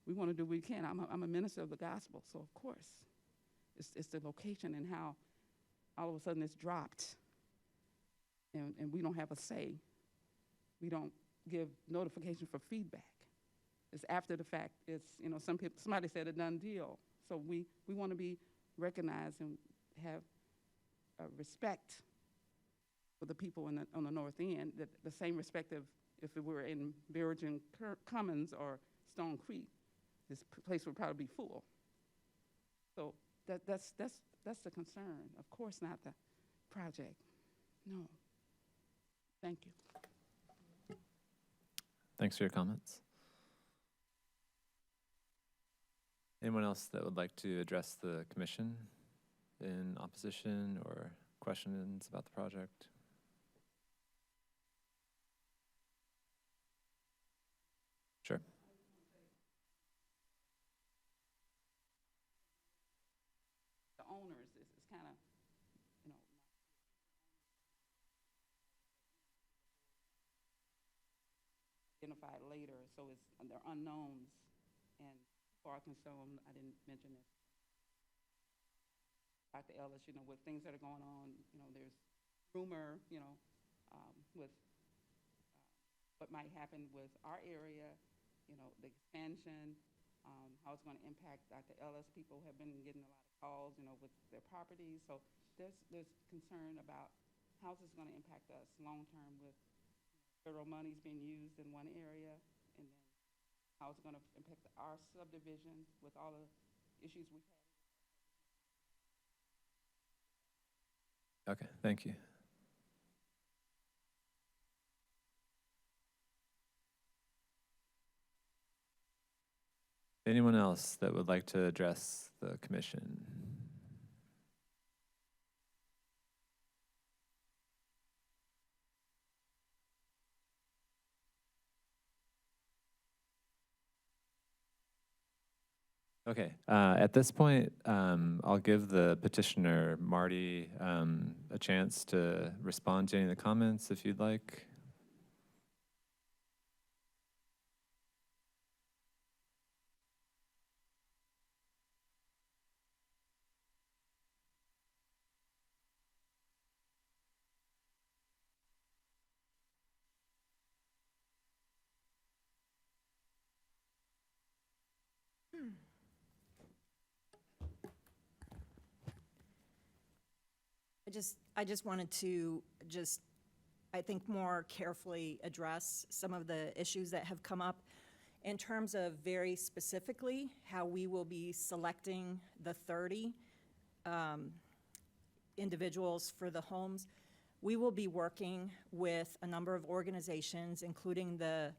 We want to do what we can. I'm a minister of the gospel, so of course. It's the location and how all of a sudden it's dropped. And we don't have a say. We don't give notification for feedback. It's after the fact. It's, somebody said a done deal. So we want to be recognized and have respect for the people on the north end, that the same respect of if it were in Virgin Commons or Stone Creek, this place would probably be full. So that's the concern. Of course not the project. No. Thank you. Thanks for your comments. Anyone else that would like to address the commission in opposition or questions about the project? Sure. The owners is kind of, identified later, so they're unknowns. And for our concern, I didn't mention this. Dr. Ellis, with things that are going on, there's rumor, with what might happen with our area, the expansion, how it's going to impact Dr. Ellis. People have been getting a lot of calls, with their properties. So there's concern about how this is going to impact us long-term with federal monies being used in one area, and then how it's going to impact our subdivision with all the issues we've had. Okay, thank you. Anyone else that would like to address the commission? Okay, at this point, I'll give the petitioner, Marty, a chance to respond to any of the comments if you'd like. I just wanted to I think, more carefully address some of the issues that have come up in terms of very specifically how we will be selecting the 30 individuals for the homes. We will be working with a number of organizations, including the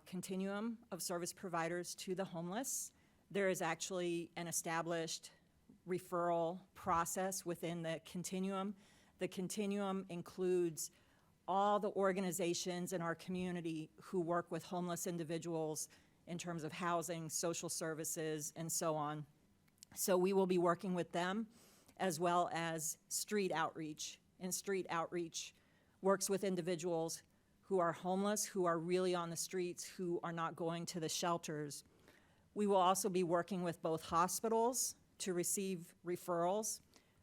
Continuum of Service Providers to the Homeless. There is actually an established referral process within the Continuum. The Continuum includes all the organizations in our community who work with homeless individuals in terms of housing, social services, and so on. So we will be working with them, as well as street outreach. And street outreach works with individuals who are homeless, who are really on the streets, who are not going to the shelters. We will also be working with both hospitals to receive referrals,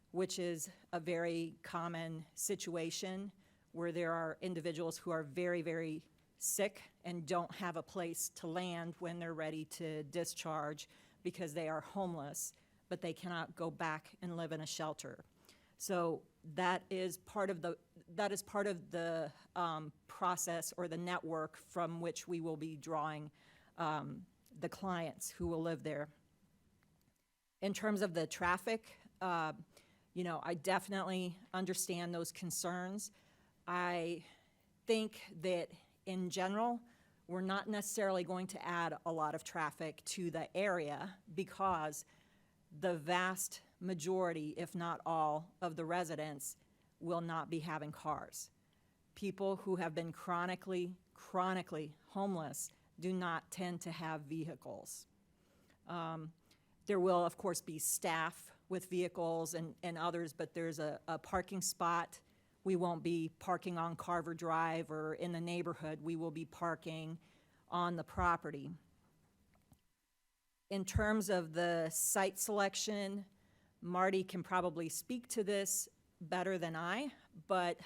which is a very common situation where there are individuals who are very, very sick and don't have a place to land when they're ready to discharge because they are homeless, but they cannot go back and live in a shelter. So that is part of the process or the network from which we will be drawing the clients who will live there. In terms of the traffic, you know, I definitely understand those concerns. I think that in general, we're not necessarily going to add a lot of traffic to the area because the vast majority, if not all, of the residents will not be having cars. People who have been chronically homeless do not tend to have vehicles. There will, of course, be staff with vehicles and others, but there's a parking spot. We won't be parking on Carver Drive or in the neighborhood. We will be parking on the property. In terms of the site selection, Marty can probably speak to this better than I, but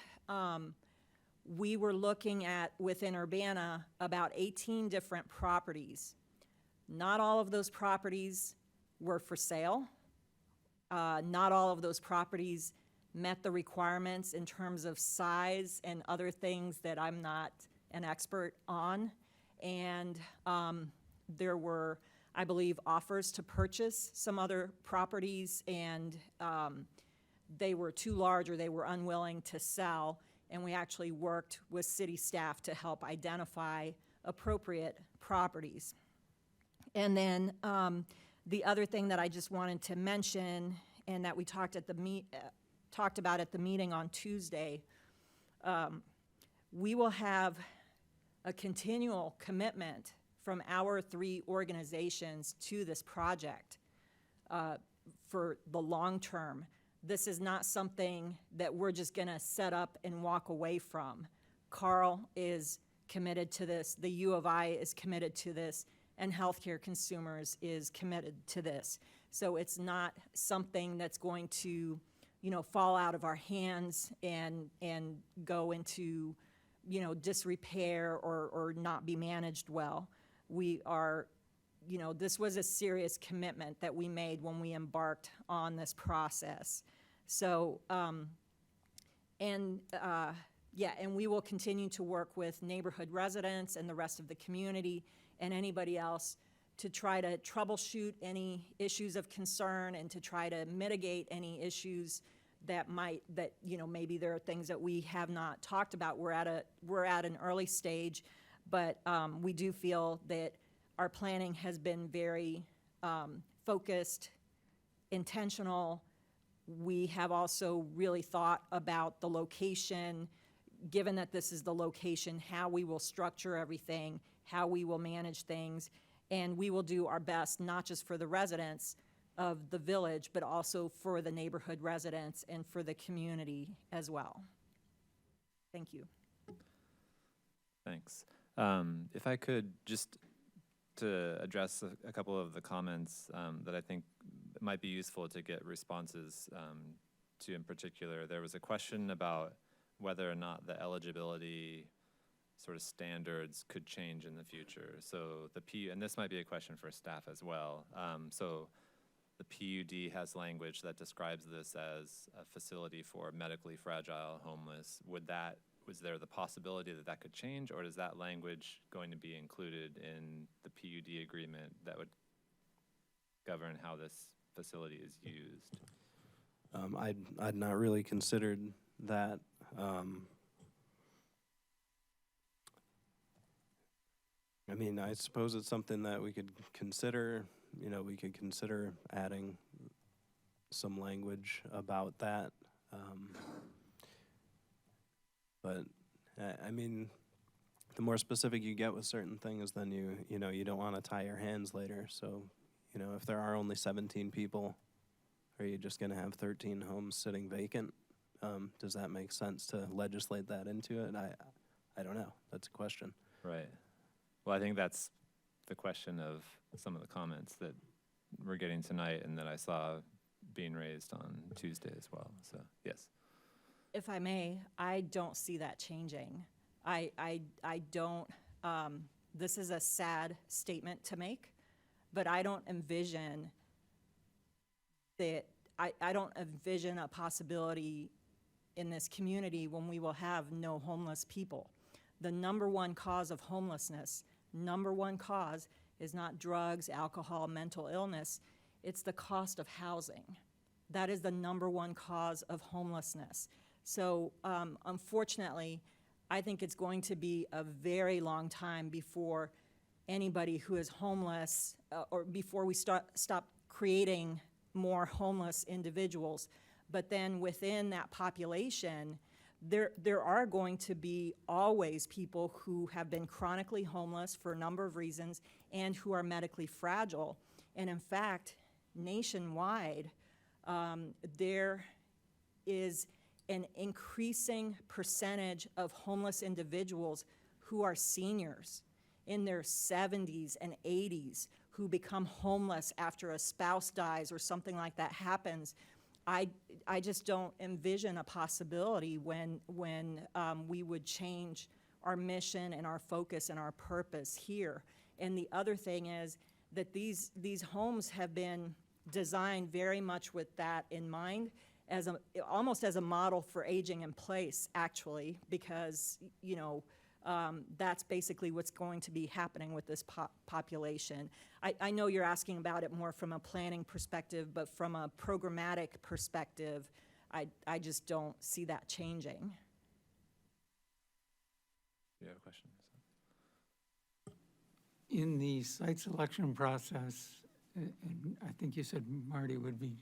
we were looking at, within Urbana, about 18 different properties. Not all of those properties were for sale. Not all of those properties met the requirements in terms of size and other things that I'm not an expert on. And there were, I believe, offers to purchase some other properties, and they were too large or they were unwilling to sell. And we actually worked with city staff to help identify appropriate properties. And then the other thing that I just wanted to mention, and that we talked about at the meeting on Tuesday, we will have a continual commitment from our 3 organizations to this project for the long term. This is not something that we're just gonna set up and walk away from. Carl is committed to this, the U of I is committed to this, and Healthcare Consumers is committed to this. So it's not something that's going to, you know, fall out of our hands and go into, you know, disrepair or not be managed well. We are, you know, this was a serious commitment that we made when we embarked on this process. So, and we will continue to work with neighborhood residents and the rest of the community and anybody else to try to troubleshoot any issues of concern and to try to mitigate any issues that you know, maybe there are things that we have not talked about. We're at an early stage, but we do feel that our planning has been very focused, intentional. We have also really thought about the location, given that this is the location, how we will structure everything, how we will manage things, and we will do our best, not just for the residents of the village, but also for the neighborhood residents and for the community as well. Thank you. Thanks. If I could just to address a couple of the comments that I think might be useful to get responses to in particular. There was a question about whether or not the eligibility sort of standards could change in the future. So and this might be a question for staff as well. So the PUD has language that describes this as a facility for medically fragile homeless. Was there the possibility that that could change, or is that language going to be included in the PUD agreement that would govern how this facility is used? I'd not really considered that. I mean, I suppose it's something that we could consider. You know, we could consider adding some language about that. But I mean, the more specific you get with certain things, then you know, you don't want to tie your hands later. So, you know, if there are only 17 people, are you just going to have 13 homes sitting vacant? Does that make sense to legislate that into it? I don't know. That's a question. Right. Well, I think that's the question of some of the comments that we're getting tonight and that I saw being raised on Tuesday as well. So, yes. If I may, I don't see that changing. I don't, this is a sad statement to make, but I don't envision that, I don't envision a possibility in this community when we will have no homeless people. The number one cause of homelessness, number one cause is not drugs, alcohol, mental illness, it's the cost of housing. That is the number one cause of homelessness. So unfortunately, I think it's going to be a very long time before anybody who is homeless, or before we stop creating more homeless individuals. But then within that population, there are going to be always people who have been chronically homeless for a number of reasons and who are medically fragile. And in fact, nationwide, there is an increasing percentage of homeless individuals who are seniors in their 70s and 80s who become homeless after a spouse dies or something like that happens. I just don't envision a possibility when we would change our mission and our focus and our purpose here. And the other thing is that these homes have been designed very much with that in mind, as almost as a model for aging in place, actually, because, you know, that's basically what's going to be happening with this population. I know you're asking about it more from a planning perspective, but from a programmatic perspective, I just don't see that changing. Do you have a question? In the site selection process, and I think you said Marty would be,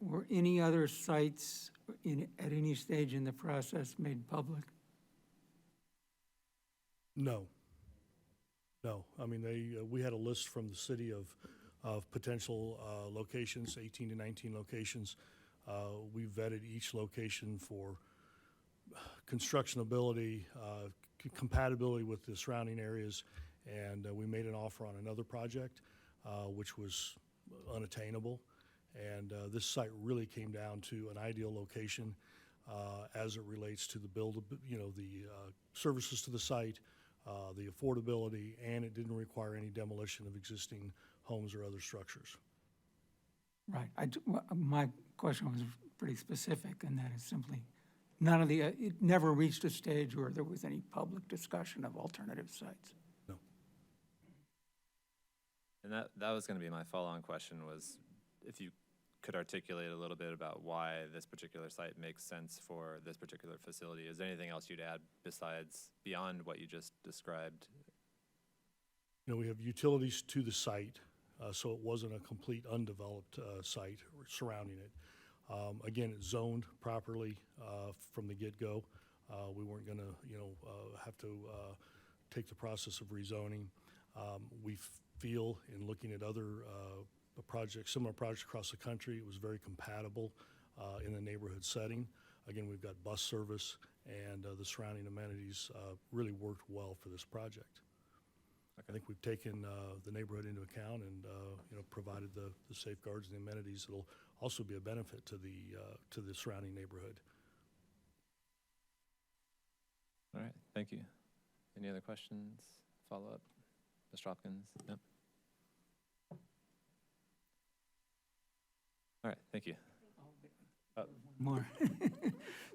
were any other sites at any stage in the process made public? No. No. I mean, we had a list from the city of potential locations, 18 to 19 locations. We vetted each location for constructionability, compatibility with the surrounding areas, and we made an offer on another project, which was unattainable. And this site really came down to an ideal location as it relates to the the services to the site, the affordability, and it didn't require any demolition of existing homes or other structures. Right. My question was pretty specific, and that is simply none of it never reached a stage where there was any public discussion of alternative sites. No. And that was going to be my follow-on question, was if you could articulate a little bit about why this particular site makes sense for this particular facility. Is there anything else you'd add beyond what you just described? You know, we have utilities to the site, so it wasn't a complete undeveloped site surrounding it. Again, it's zoned properly from the get-go. We weren't going to, have to take the process of rezoning. We feel, in looking at other similar projects across the country, it was very compatible in the neighborhood setting. Again, we've got bus service, and the surrounding amenities really worked well for this project. I think we've taken the neighborhood into account and provided the safeguards and the amenities that'll also be a benefit to the surrounding neighborhood. All right, thank you. Any other questions, follow-up? Mr. Hopkins? No? All right, thank you. More.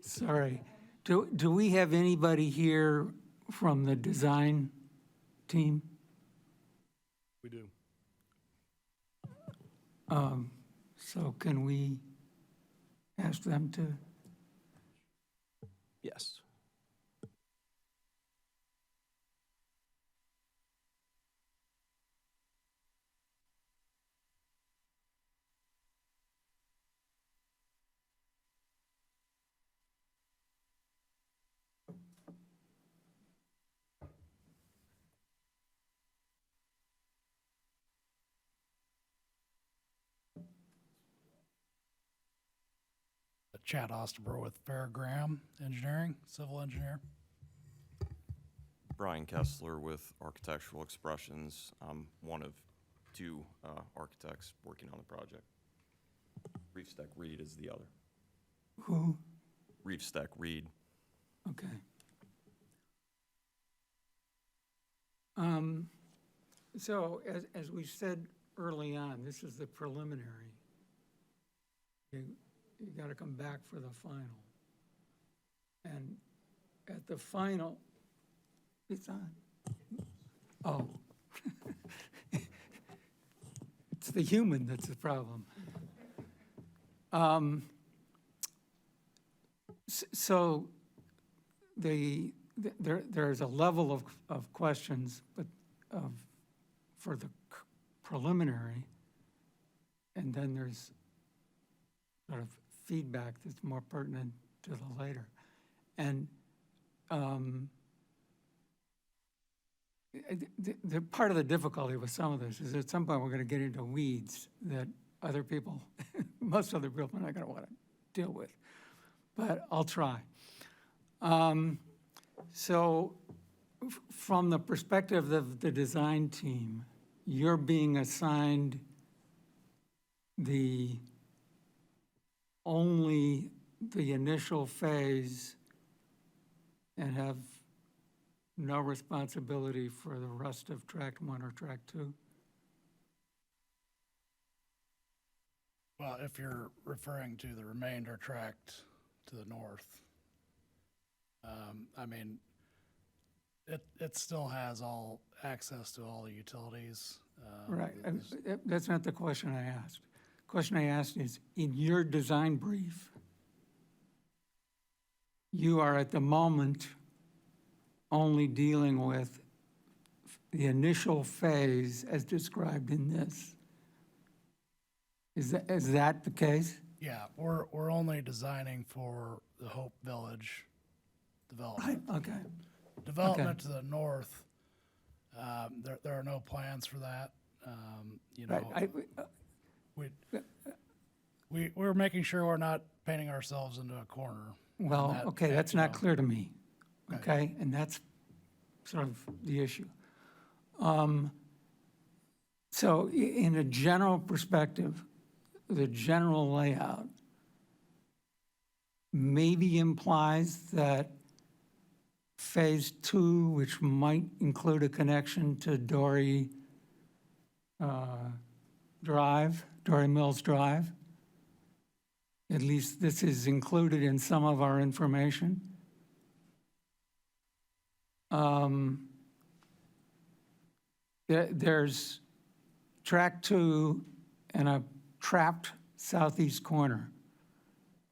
Sorry. Do we have anybody here from the design team? We do. So can we ask them to? Yes. Chad Osterborough with Fair Graham Engineering, civil engineer. Brian Kessler with Architectural Expressions. I'm one of two architects working on the project. Reefstack Reed is the other. Who? Reefstack Reed. Okay. So as we said early on, this is the preliminary. You got to come back for the final. And at the final, it's on. Oh. It's the human that's the problem. So there's a level of questions, but for the preliminary, and then there's sort of feedback that's more pertinent to the later. And the part of the difficulty with some of this is at some point we're going to get into weeds that other people, most other people are not going to want to deal with. But I'll try. So from the perspective of the design team, you're being assigned only the initial phase and have no responsibility for the rest of Tract 1 or Tract 2? Well, if you're referring to the remainder tract to the north, I mean, it still has all access to all the utilities. Right, that's not the question I asked. The question I asked is, in your design brief, you are at the moment only dealing with the initial phase as described in this. Is that the case? Yeah, we're only designing for the Hope Village development. Right, okay. Development to the north, there are no plans for that. You know, we're making sure we're not painting ourselves into a corner. Well, okay, that's not clear to me, okay? And that's sort of the issue. So in a general perspective, the general layout maybe implies that Phase 2, which might include a connection to Dory Mills Drive, at least this is included in some of our information. There's Tract 2 and a trapped southeast corner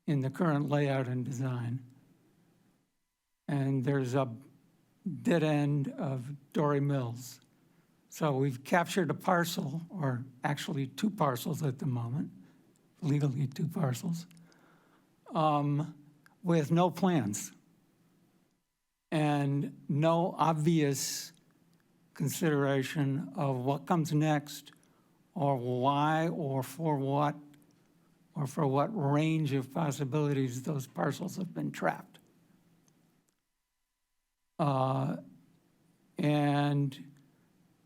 in the current layout and design. And there's a dead end of Dory Mills. So we've captured a parcel, or actually two parcels at the moment, legally two parcels, with no plans and no obvious consideration of what comes next, or why, or for what range of possibilities those parcels have been trapped. And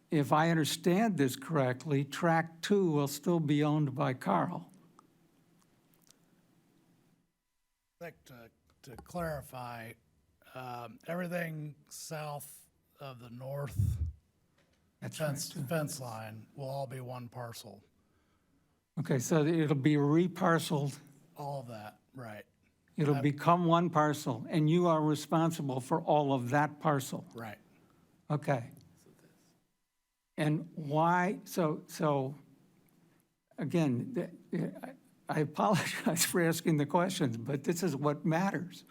if I understand this correctly, Tract 2 will still be owned by Carl. I'd like to clarify, everything south of the north fence line will all be one parcel. Okay, so it'll be reparceled. All of that, right, It'll become one parcel, and you are responsible for all of that parcel. right. Okay. And why, so again, I apologize for asking the questions, but this is what matters.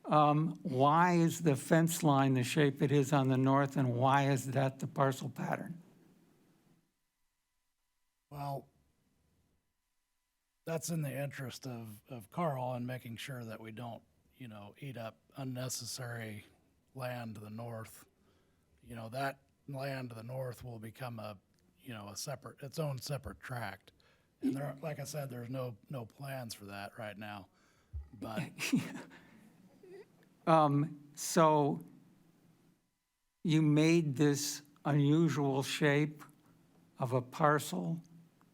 Why is the fence line the shape it is on the north, and why is that the parcel pattern? Well, that's in the interest of Carl and making sure that we don't, eat up unnecessary land to the north. That land to the north will become its own separate tract. And there, like I said, there's no plans for that right now. but So you made this unusual shape of a parcel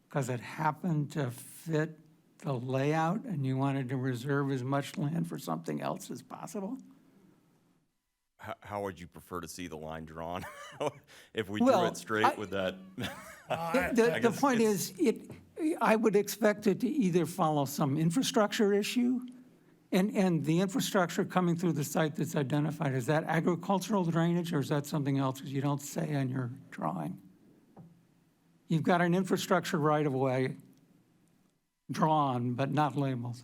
because it happened to fit the layout and you wanted to reserve as much land for something else as possible? How would you prefer to see the line drawn? If we drew Well, it straight with that? The guess point it's- is, I would expect it to either follow some infrastructure issue, and the infrastructure coming through the site that's identified, is that agricultural drainage, or is that something else, because you don't say on your drawing? You've got an infrastructure right-of-way drawn, but not labeled.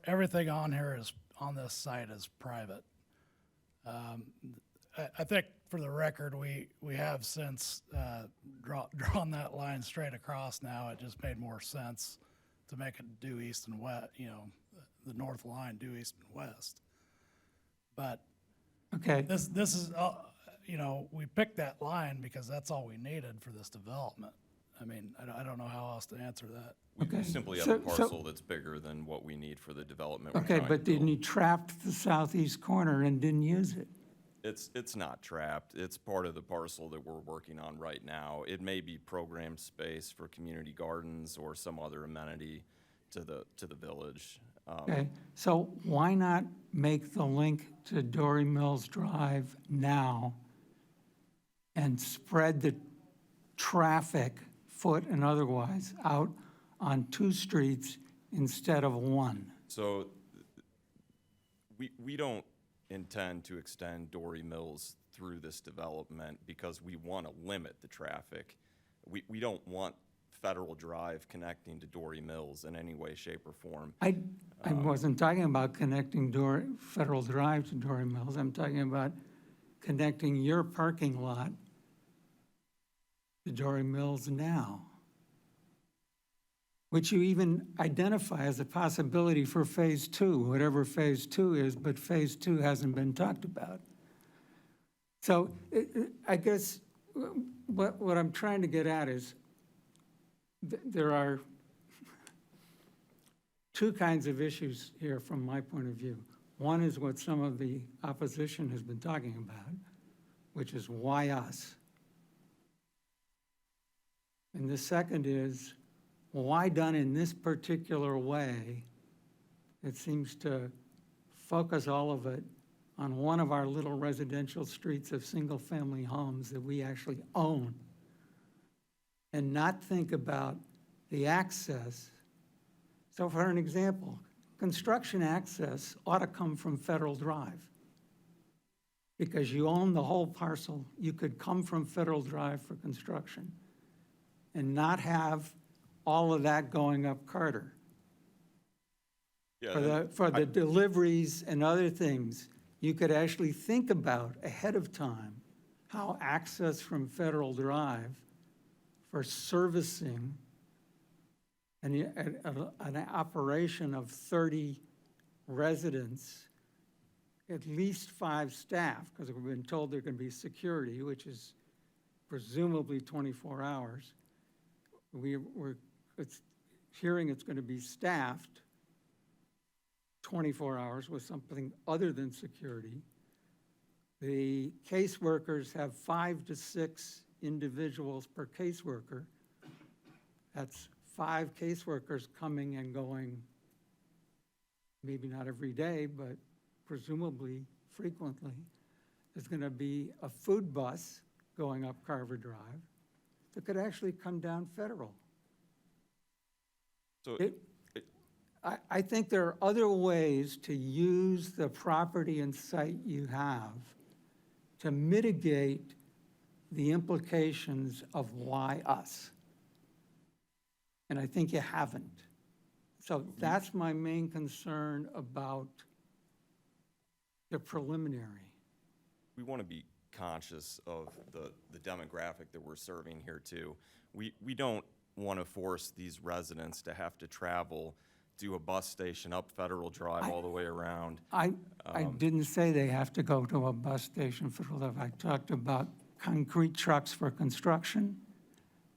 everything on here is, on this site is private. I think for the record, we have since drawn that line straight across now. It just made more sense to make it due east and west, the north line due east and west. But Okay, this is, we picked that line because that's all we needed for this development. I mean, I don't know how else to answer that. We Okay. simply have So- a parcel that's bigger than what we need for the development we're okay, trying to but then build. you trapped the southeast corner and didn't use it. It's not trapped. It's part of the parcel that we're working on right now. It may be programmed space for community gardens or some other amenity to the village. Okay, so why not make the link to Dory Mills Drive now and spread the traffic, foot and otherwise, out on 2 streets instead of 1? So we don't intend to extend Dory Mills through this development because we want to limit the traffic. We don't want Federal Drive connecting to Dory Mills in any way, shape, or form. I wasn't talking about connecting Federal Drive to Dory Mills. I'm talking about connecting your parking lot to Dory Mills now, which you even identify as a possibility for Phase 2, whatever Phase 2 is, but Phase 2 hasn't been talked about. So I guess what I'm trying to get at is there are 2 kinds of issues here from my point of view. One is what some of the opposition has been talking about, which is why us? And the second is, why done in this particular way? It seems to focus all of it on one of our little residential streets of single-family homes that we actually own, and not think about the access. So for an example, construction access ought to come from Federal Drive. Because you own the whole parcel, you could come from Federal Drive for construction and not have all of that going up Carter. Yeah, For the deliveries and other things, you could actually think about ahead of time how access from Federal Drive for servicing an operation of 30 residents, at least 5 staff, because we've been told there can be security, which is presumably 24 hours. We're hearing it's going to be staffed 24 hours with something other than security. The caseworkers have 5 to 6 individuals per caseworker. That's 5 caseworkers coming and going, maybe not every day, but presumably frequently. There's going to be a food bus going up Carver Drive that could actually come down Federal. So I think there are other ways to use the property and site you have to mitigate the implications of why us. And I think you haven't. So that's my main concern about the preliminary. we want to be conscious of the demographic that we're serving here too. We don't want to force these residents to have to travel to a bus station up Federal Drive all the way around. I didn't say they have to go to a bus station for the live. I talked about concrete trucks for construction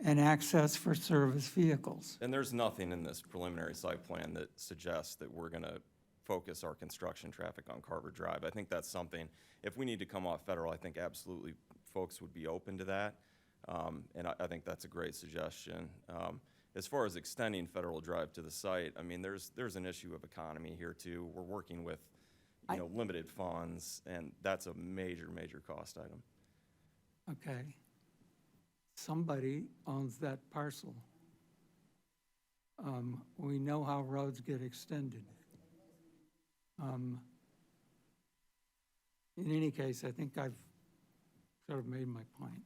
and access for service vehicles. And there's nothing in this preliminary site plan that suggests that we're going to focus our construction traffic on Carver Drive. I think that's something, if we need to come off Federal, I think absolutely folks would be open to that. And I think that's a great suggestion. As far as extending Federal Drive to the site, I mean, there's an issue of economy here too. We're working with, limited funds, and that's a major, major cost item. Okay. Somebody owns that parcel. We know how roads get extended. In any case, I think I've sort of made my point.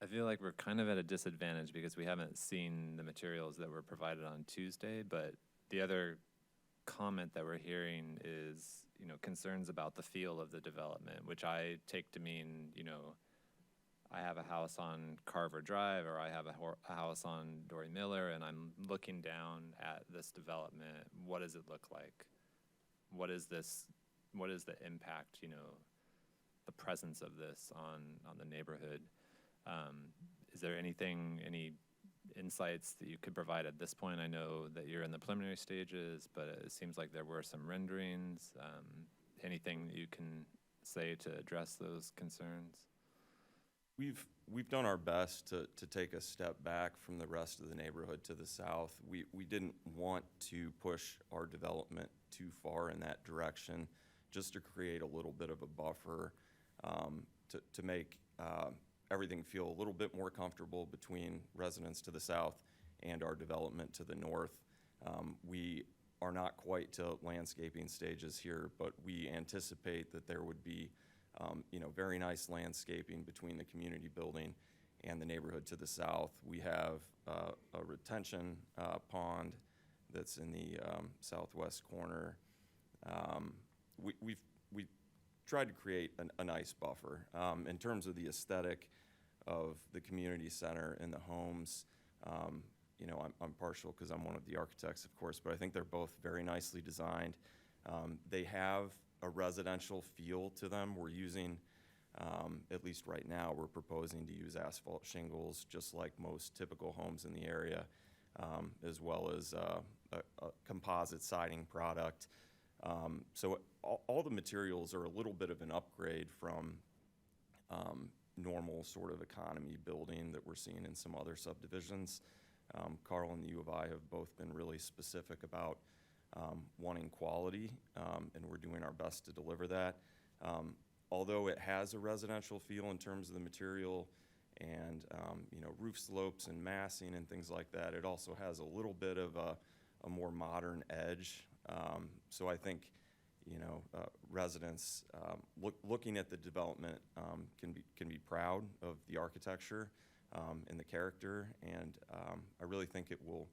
I feel like we're kind of at a disadvantage because we haven't seen the materials that were provided on Tuesday, but the other comment that we're hearing is, concerns about the feel of the development, which I take to mean, I have a house on Carver Drive or I have a house on Dory Miller and I'm looking down at this development. What does it look like? What is the impact, the presence of this on the neighborhood? Is there any insights that you could provide at this point? I know that you're in the preliminary stages, but it seems like there were some renderings. Anything that you can say to address those concerns? We've done our best to take a step back from the rest of the neighborhood to the south. We didn't want to push our development too far in that direction, just to create a little bit of a buffer, to make everything feel a little bit more comfortable between residents to the south and our development to the north. We are not quite to landscaping stages here, but we anticipate that there would be very nice landscaping between the community building and the neighborhood to the south. We have a retention pond that's in the southwest corner. We've tried to create a nice buffer. In terms of the aesthetic of the community center and the homes, I'm partial because I'm one of the architects, of course, but I think they're both very nicely designed. They have a residential feel to them. We're using, at least right now, we're proposing to use asphalt shingles, just like most typical homes in the area, as well as a composite siding product. So all the materials are a little bit of an upgrade from normal sort of economy building that we're seeing in some other subdivisions. Carl and the U of I have both been really specific about wanting quality, and we're doing our best to deliver that. Although it has a residential feel in terms of the material and roof slopes and massing and things like that, it also has a little bit of a more modern edge. So I think residents looking at the development can be proud of the architecture and the character, and I really think it will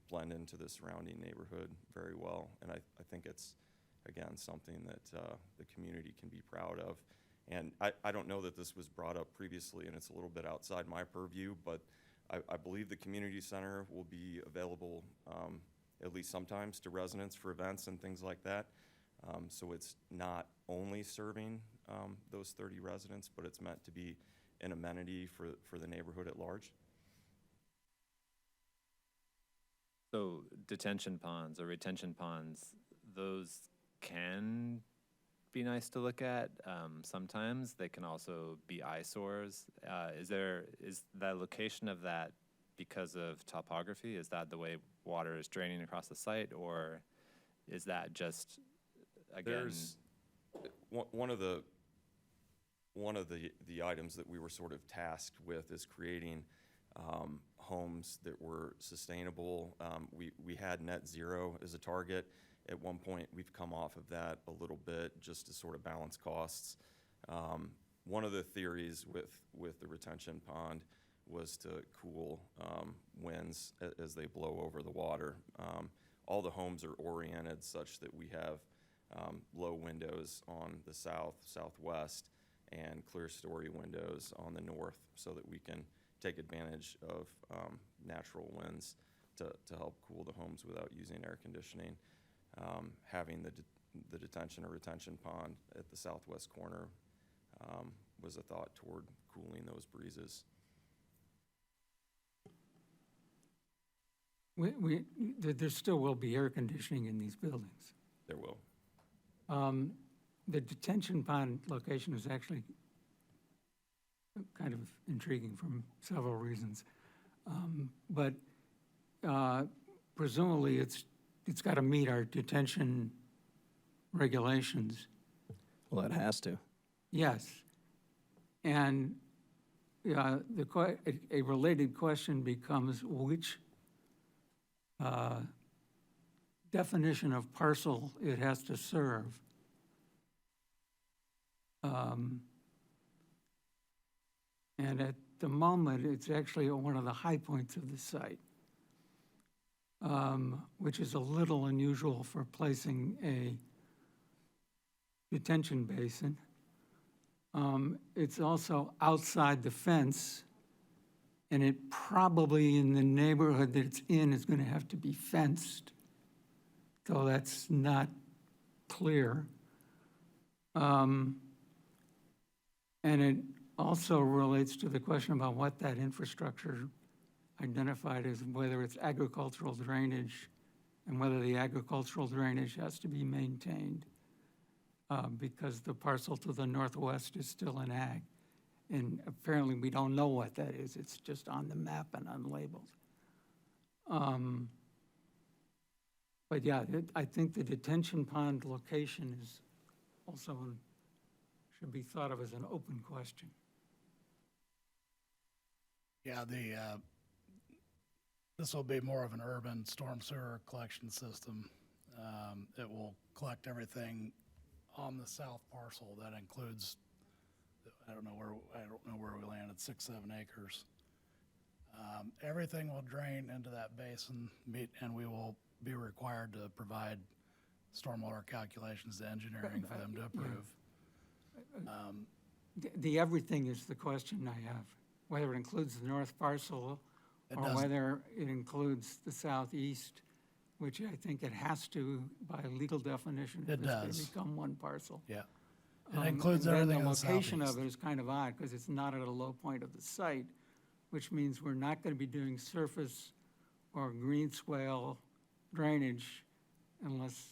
blend into the surrounding neighborhood very well. And I think it's, again, something that the community can be proud of. And I don't know that this was brought up previously, and it's a little bit outside my purview, but I believe the community center will be available at least sometimes to residents for events and things like that. So it's not only serving those 30 residents, but it's meant to be an amenity for the neighborhood at large. So detention ponds or retention ponds, those can be nice to look at. Sometimes they can also be eyesores. Is the location of that because of topography? Is that the way water is draining across the site, or is that just, again? There's one of the items that we were sort of tasked with is creating homes that were sustainable. We had net zero as a target. At one point, we've come off of that a little bit just to sort of balance costs. One of the theories with the retention pond was to cool winds as they blow over the water. All the homes are oriented such that we have low windows on the southwest, and clear story windows on the north, so that we can take advantage of natural winds to help cool the homes without using air conditioning. Having the detention or retention pond at the southwest corner was a thought toward cooling those breezes. There still will be air conditioning in these buildings. There will. The detention pond location is actually kind of intriguing from several reasons. But presumably, it's got to meet our detention regulations. Well, it has to. Yes. And a related question becomes which definition of parcel it has to serve. And at the moment, it's actually one of the high points of the site, which is a little unusual for placing a detention basin. It's also outside the fence, and it probably in the neighborhood that it's in is going to have to be fenced, though that's not clear. And it also relates to the question about what that infrastructure identified as, whether it's agricultural drainage and whether the agricultural drainage has to be maintained, because the parcel to the northwest is still an ag. And apparently we don't know what that is. It's just on the map and unlabeled. But yeah, I think the detention pond location is also should be thought of as an open question. Yeah, this will be more of an urban storm sewer collection system. It will collect everything on the south parcel. That includes, I don't know where we landed, 6-7 acres. Everything will drain into that basin, and we will be required to provide stormwater calculations to engineering for them to approve. The everything is the question I have, whether it includes the north parcel or whether it includes the southeast, which I think it has to by legal definition. It does. It's become one parcel. Yeah. It includes and then everything on the the location of southeast. it is kind of odd because it's not at a low point of the site, which means we're not going to be doing surface or green swale drainage unless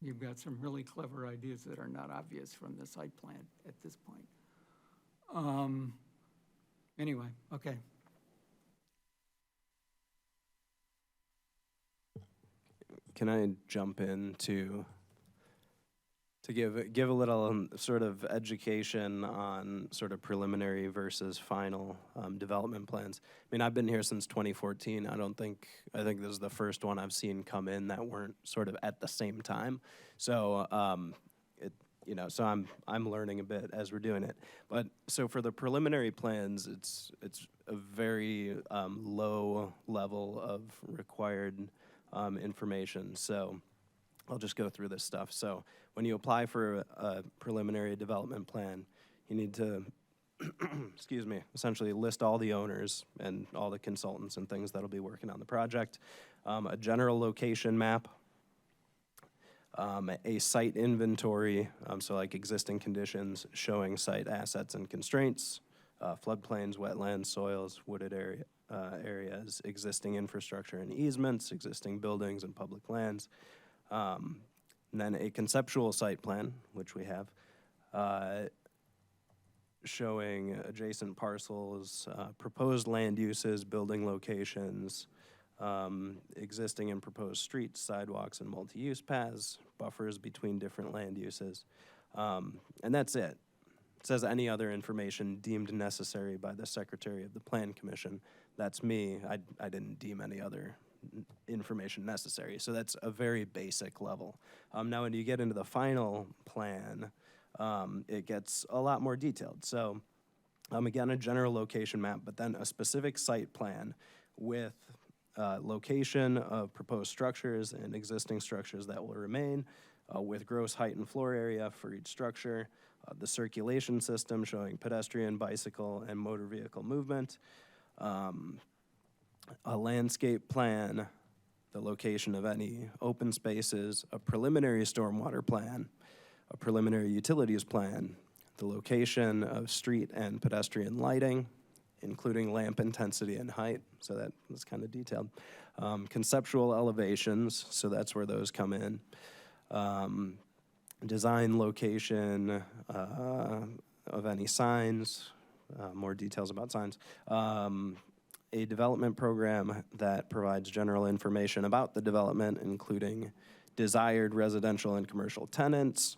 you've got some really clever ideas that are not obvious from the site plan at this point. Anyway, okay. Can I jump in to give a little sort of education on sort of preliminary versus final development plans? I mean, I've been here since 2014. I think this is the first one I've seen come in that weren't sort of at the same time. So so I'm learning a bit as we're doing it. But so for the preliminary plans, it's a very low level of required information. So I'll just go through this stuff. So when you apply for a preliminary development plan, you need to, excuse me, essentially list all the owners and all the consultants and things that'll be working on the project, a general location map, a site inventory, so like existing conditions showing site assets and constraints, floodplains, wetlands, soils, wooded areas, existing infrastructure and easements, existing buildings and public lands. And then a conceptual site plan, which we have, showing adjacent parcels, proposed land uses, building locations, existing and proposed streets, sidewalks, and multi-use paths, buffers between different land uses. And that's it. It says any other information deemed necessary by the Secretary of the Plan Commission. That's me. I didn't deem any other information necessary. So that's a very basic level. Now, when you get into the final plan, it gets a lot more detailed. So again, a general location map, but then a specific site plan with location of proposed structures and existing structures that will remain, with gross height and floor area for each structure, the circulation system showing pedestrian, bicycle, and motor vehicle movement, a landscape plan the location of any open spaces, a preliminary stormwater plan, a preliminary utilities plan, the location of street and pedestrian lighting, including lamp intensity and height, so that's kind of detailed. Conceptual elevations, so that's where those come in. Design location of any signs, more details about signs. A development program that provides general information about the development, including desired residential and commercial tenants,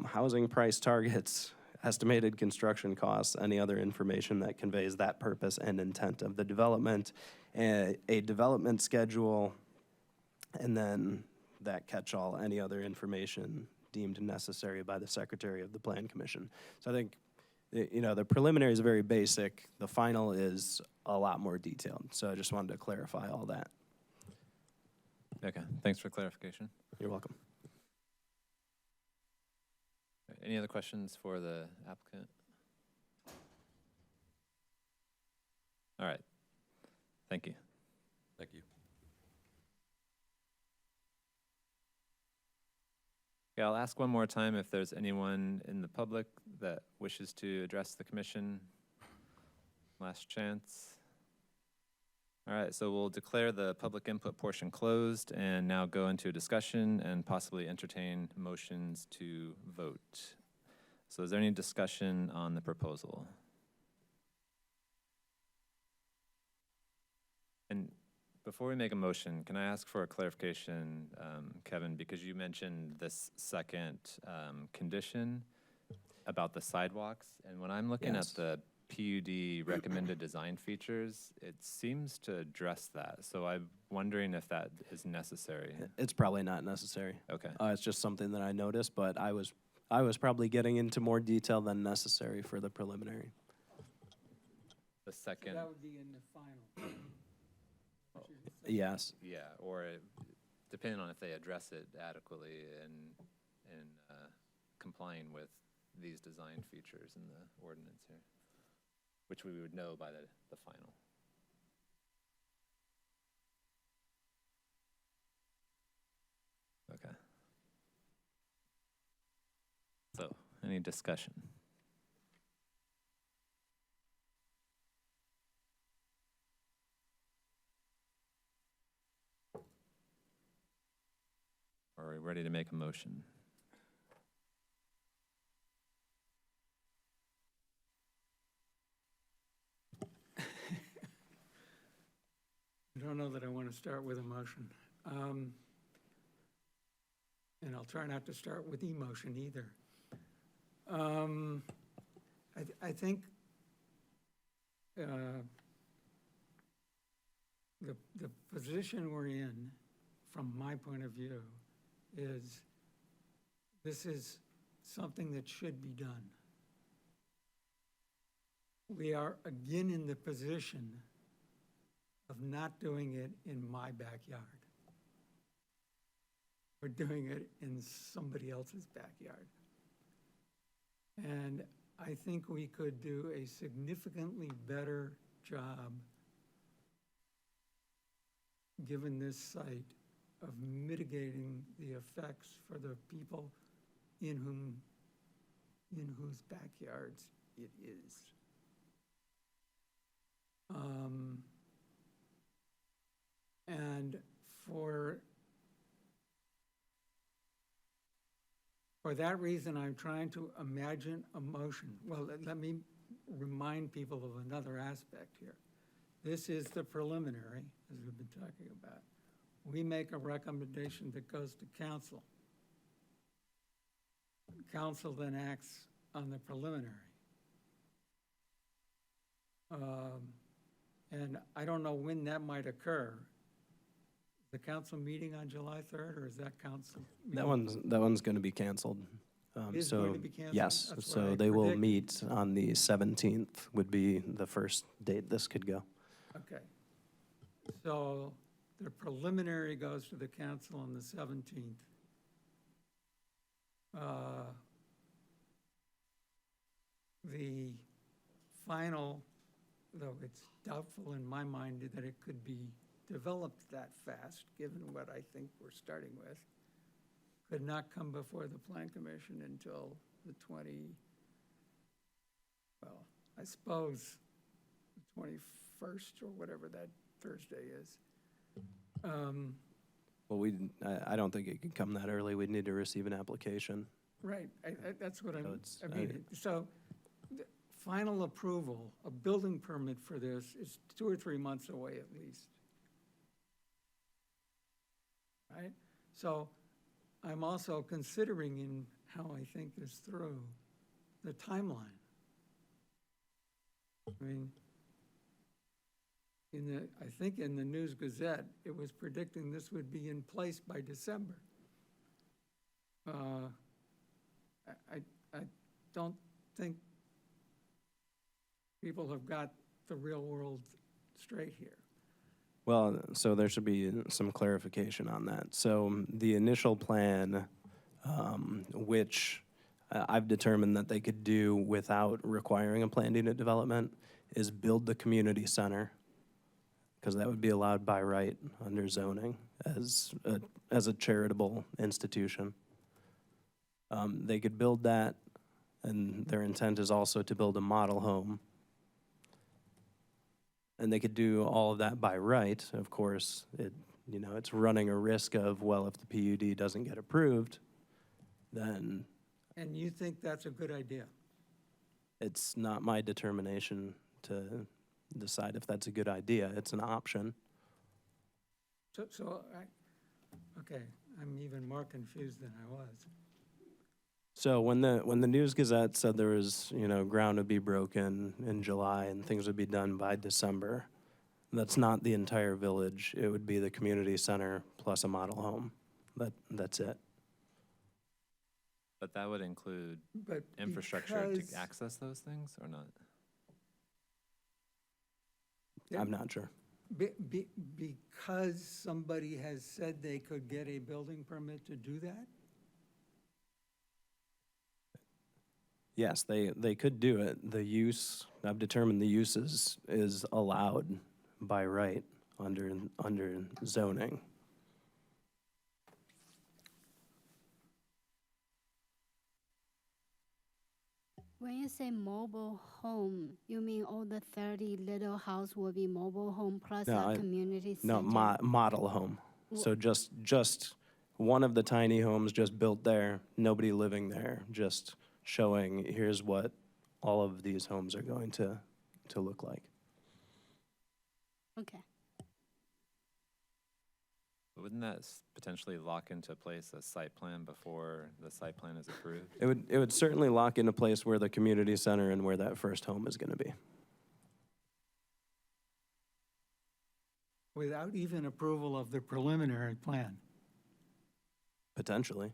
housing price targets, estimated construction costs, any other information that conveys that purpose and intent of the development, a development schedule, and then that catch-all, any other information deemed necessary by the Secretary of the Plan Commission. So I think, the preliminary is very basic. The final is a lot more detailed. So I just wanted to clarify all that. Okay, thanks for clarification. You're welcome. Any other questions for the applicant? All right, thank you. Thank you. Okay, I'll ask one more time if there's anyone in the public that wishes to address the commission. Last chance. All right, so we'll declare the public input portion closed and now go into a discussion and possibly entertain motions to vote. So is there any discussion on the proposal? And before we make a motion, can I ask for a clarification, Kevin, because you mentioned this second condition about the sidewalks, and when I'm looking Yes. at the PUD recommended design features, it seems to address that. So I'm wondering if that is necessary. It's probably not necessary. Okay. It's just something that I noticed, but I was probably getting into more detail than necessary for the preliminary. The second, That would be in the final. Yes. yeah, or depending on if they address it adequately and complying with these design features in the ordinance here, which we would know by the final. Okay. So, any discussion? Are we ready to make a motion? I don't know that I want to start with a motion. And I'll try not to start with emotion either. I think the position we're in, from my point of view, is this is something that should be done. We are again in the position of not doing it in my backyard. We're doing it in somebody else's backyard. And I think we could do a significantly better job, given this site, of mitigating the effects for the people in whose backyards it is. And for that reason, I'm trying to imagine a motion. Well, let me remind people of another aspect here. This is the preliminary, as we've been talking about. We make a recommendation that goes to council. Council then acts on the preliminary. And I don't know when that might occur. The council meeting on July 3rd, or is that council? That one's going to be canceled. Is So going to be canceled? yes, That's what so I they will predicted. meet on the 17th would be the first date this could go. Okay. So the preliminary goes to the council on the 17th. The final, though it's doubtful in my mind that it could be developed that fast, given what I think we're starting with, could not come before the Plan Commission until the I suppose the 21st or whatever that Thursday is. Well, I don't think it could come that early. We'd need to receive an application. Right, that's what it's- I mean, so, the final approval, a building permit for this is 2 or 3 months away at least. Right? So, I'm also considering in how I think this through, the timeline. I mean, I think in the News Gazette, it was predicting this would be in place by December. I don't think people have got the real world straight here. Well, so there should be some clarification on that. So the initial plan, which I've determined that they could do without requiring a planned unit development, is build the community center, because that would be allowed by right under zoning as a charitable institution. They could build that, and their intent is also to build a model home. And they could do all of that by right. Of course, it's running a risk of, well, if the PUD doesn't get approved, then And you think that's a good idea? it's not my determination to decide if that's a good idea. It's an option. Okay, I'm even more confused than I was. So when the News Gazette said there was, ground would be broken in July and things would be done by December, that's not the entire village. It would be the community center plus a model home. That's it. But that would include But infrastructure because- to access those things or not? I'm not sure. Because somebody has said they could get a building permit to do that? Yes, they could do it. The use, I've determined the use is allowed by right under zoning. When you say mobile home, you mean all the 30 little house will be mobile home plus No, a community center? No, model home. So just one of the tiny homes just built there, nobody living there, just showing here's what all of these homes are going to look like. Okay. But wouldn't that potentially lock into place a site plan before the site plan is approved? It would certainly lock into place where the community center and where that first home is going to be. Without even approval of the preliminary plan? Potentially.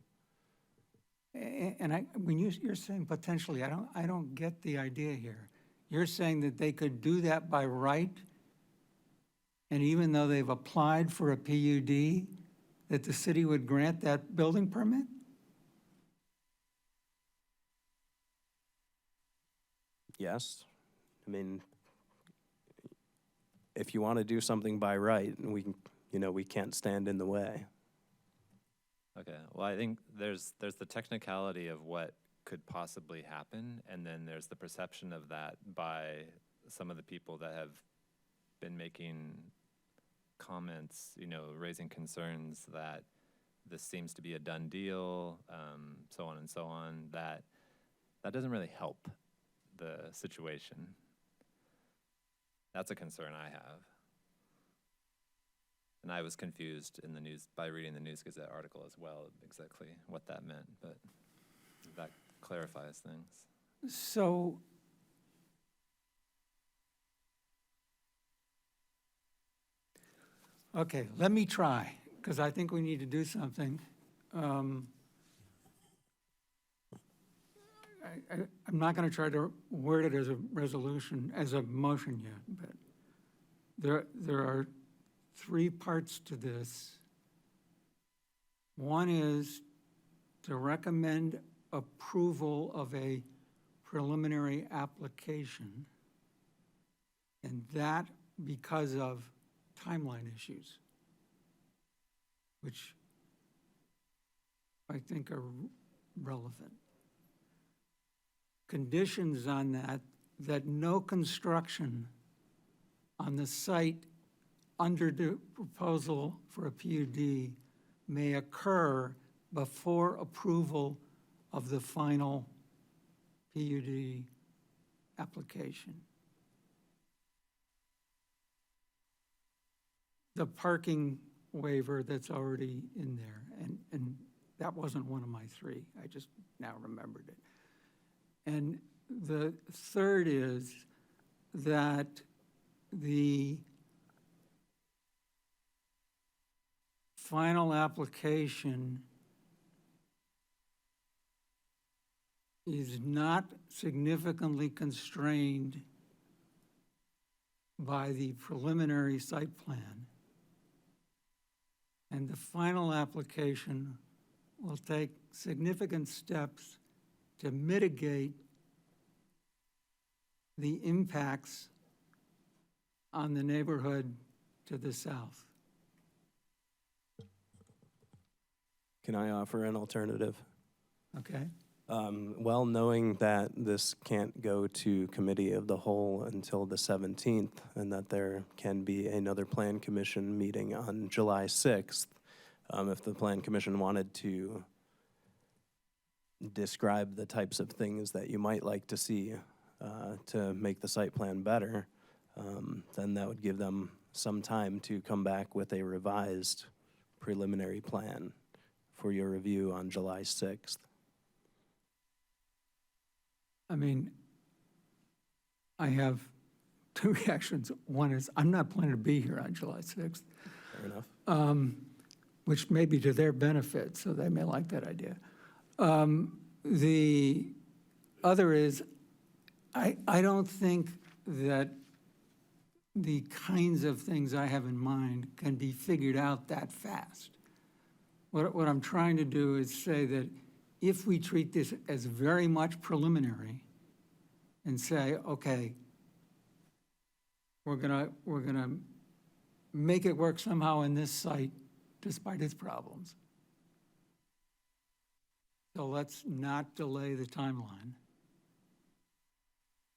And when you're saying potentially, I don't get the idea here. You're saying that they could do that by right, and even though they've applied for a PUD, that the city would grant that building permit? Yes. I mean, if you want to do something by right, we can't stand in the way. Okay, well, I think there's the technicality of what could possibly happen, and then there's the perception of that by some of the people that have been making comments, raising concerns that this seems to be a done deal, so on and so on, that doesn't really help the situation. That's a concern I have. And I was confused in the news by reading the News Gazette article as well, exactly what that meant, but that clarifies things. So, okay, let me try, because I think we need to do something. I'm not going to try to word it as a resolution, as a motion yet, but there are 3 parts to this. One is to recommend approval of a preliminary application, and that because of timeline issues, which I think are relevant. Conditions on that no construction on the site under the proposal for a PUD may occur before approval of the final PUD application. The parking waiver that's already in there, and that wasn't one of my three. I just now remembered it. And the third is that the final application is not significantly constrained by the preliminary site plan. And the final application will take significant steps to mitigate the impacts on the neighborhood to the south. Can I offer an alternative? Okay? Well, knowing that this can't go to committee of the whole until the 17th, and that there can be another plan commission meeting on July 6th, if the plan commission wanted to describe the types of things that you might like to see to make the site plan better, then that would give them some time to come back with a revised preliminary plan for your review on July 6th. I mean, I have two reactions. One is, I'm not planning to be here on July 6th. Fair enough. Which may be to their benefit, so they may like that idea. The other is, I don't think that the kinds of things I have in mind can be figured out that fast. What I'm trying to do is say that if we treat this as very much preliminary and say, okay, we're gonna make it work somehow in this site despite its problems. So let's not delay the timeline.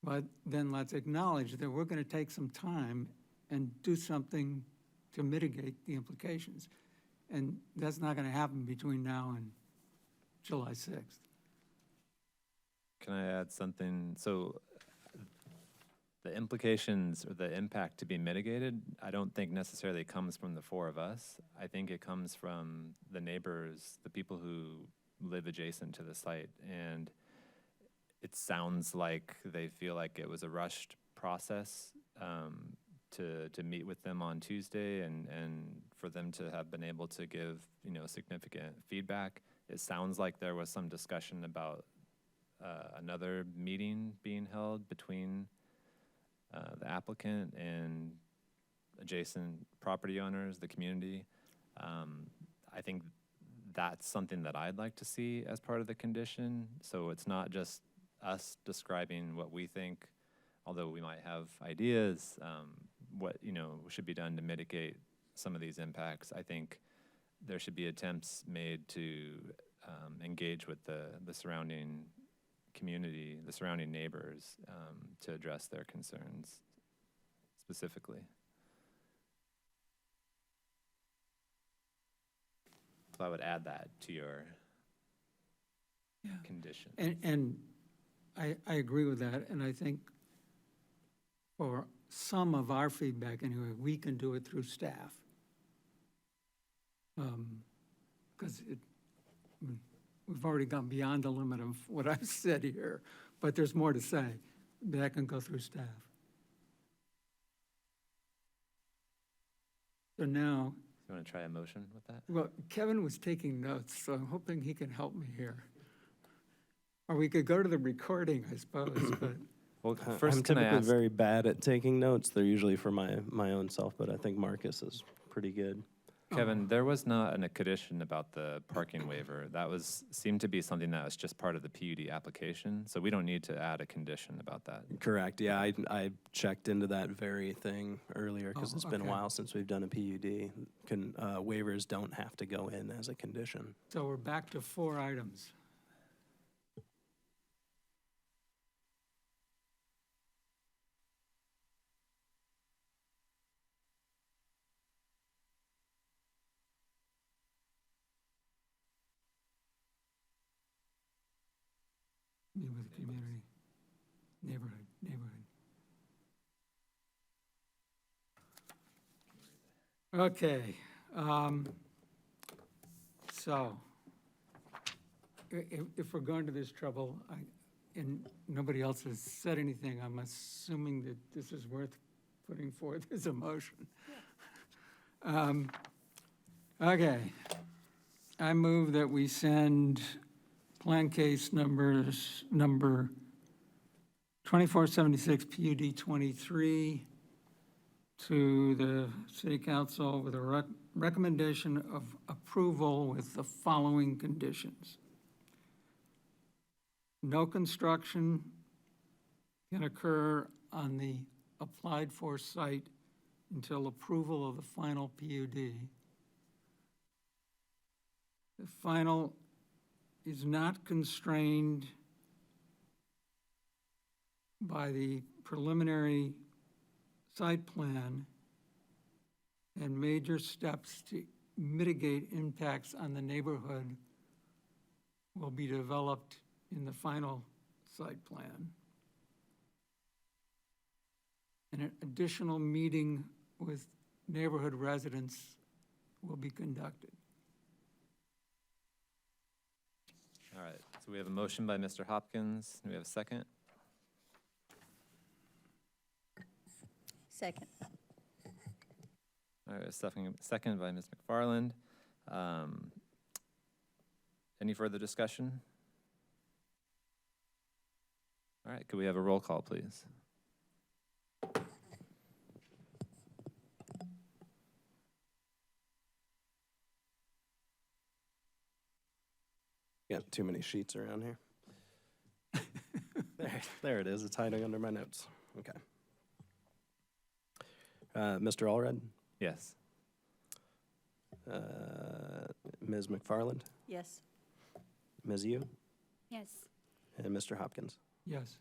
But then let's acknowledge that we're going to take some time and do something to mitigate the implications. And that's not going to happen between now and July 6th. Can I add something? So the implications or the impact to be mitigated, I don't think necessarily comes from the four of us. I think it comes from the neighbors, the people who live adjacent to the site. And it sounds like they feel like it was a rushed process to meet with them on Tuesday and for them to have been able to give, significant feedback. It sounds like there was some discussion about another meeting being held between the applicant and adjacent property owners, the community. I think that's something that I'd like to see as part of the condition. So it's not just us describing what we think, although we might have ideas, what should be done to mitigate some of these impacts. I think there should be attempts made to engage with the surrounding community, the surrounding neighbors, to address their concerns specifically. So I would add that to your condition. And I agree with that, and I think for some of our feedback anyway, we can do it through staff. Because we've already gone beyond the limit of what I've said here, but there's more to say. That can go through staff. So now, You want to try a motion with that? well, Kevin was taking notes, so I'm hoping he can help me here. Or we could go to the recording, I suppose, but. Well, I'm first, can I typically ask? very bad at taking notes. They're usually for my own self, but I think Marcus is pretty good. Kevin, there was not a condition about the parking waiver. That seemed to be something that was just part of the PUD application, so we don't need to add a condition about that. Correct, yeah, I checked into that very thing earlier, because Oh, it's been a okay. while since we've done a PUD. Waivers don't have to go in as a condition. So we're back to 4 items. Be with the community, neighborhood. Okay, so, if we're going to this trouble, and nobody else has said anything, I'm assuming that this is worth putting forth as a motion. Okay, I move that we send plan case number 2476 PUD 23 to the city council with a recommendation of approval with the following conditions. No construction can occur on the applied for site until approval of the final PUD. The final is not constrained by the preliminary site plan, and major steps to mitigate impacts on the neighborhood will be developed in the final site plan. And an additional meeting with neighborhood residents will be conducted. All right, so we have a motion by Mr. Hopkins. Do we have a second? Second. All right, a second by Ms. McFarland. Any further discussion? All right, could we have a roll call, please? Got too many sheets around here. There it is. It's hiding under my notes. Okay. Mr. Allred, Yes. Ms. McFarland, Yes. Ms. Yu, Yes. and Mr. Hopkins. Yes.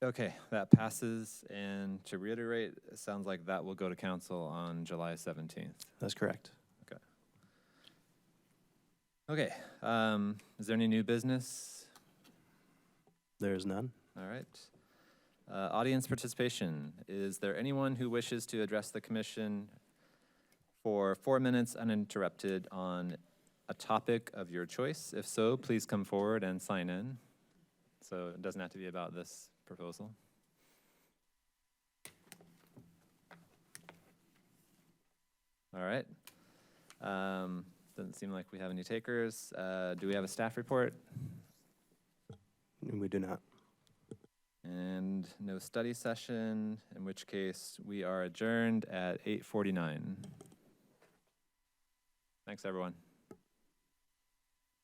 Okay, that passes, and to reiterate, it sounds like that will go to council on July 17th. That's correct. Okay, is there any new business? There is none. All right. Audience participation. Is there anyone who wishes to address the commission for 4 minutes uninterrupted on a topic of your choice? If so, please come forward and sign in. So it doesn't have to be about this proposal. All right. Doesn't seem like we have any takers. Do we have a staff report? We do not. And no study session, in which case we are adjourned at 8:49. Thanks, everyone.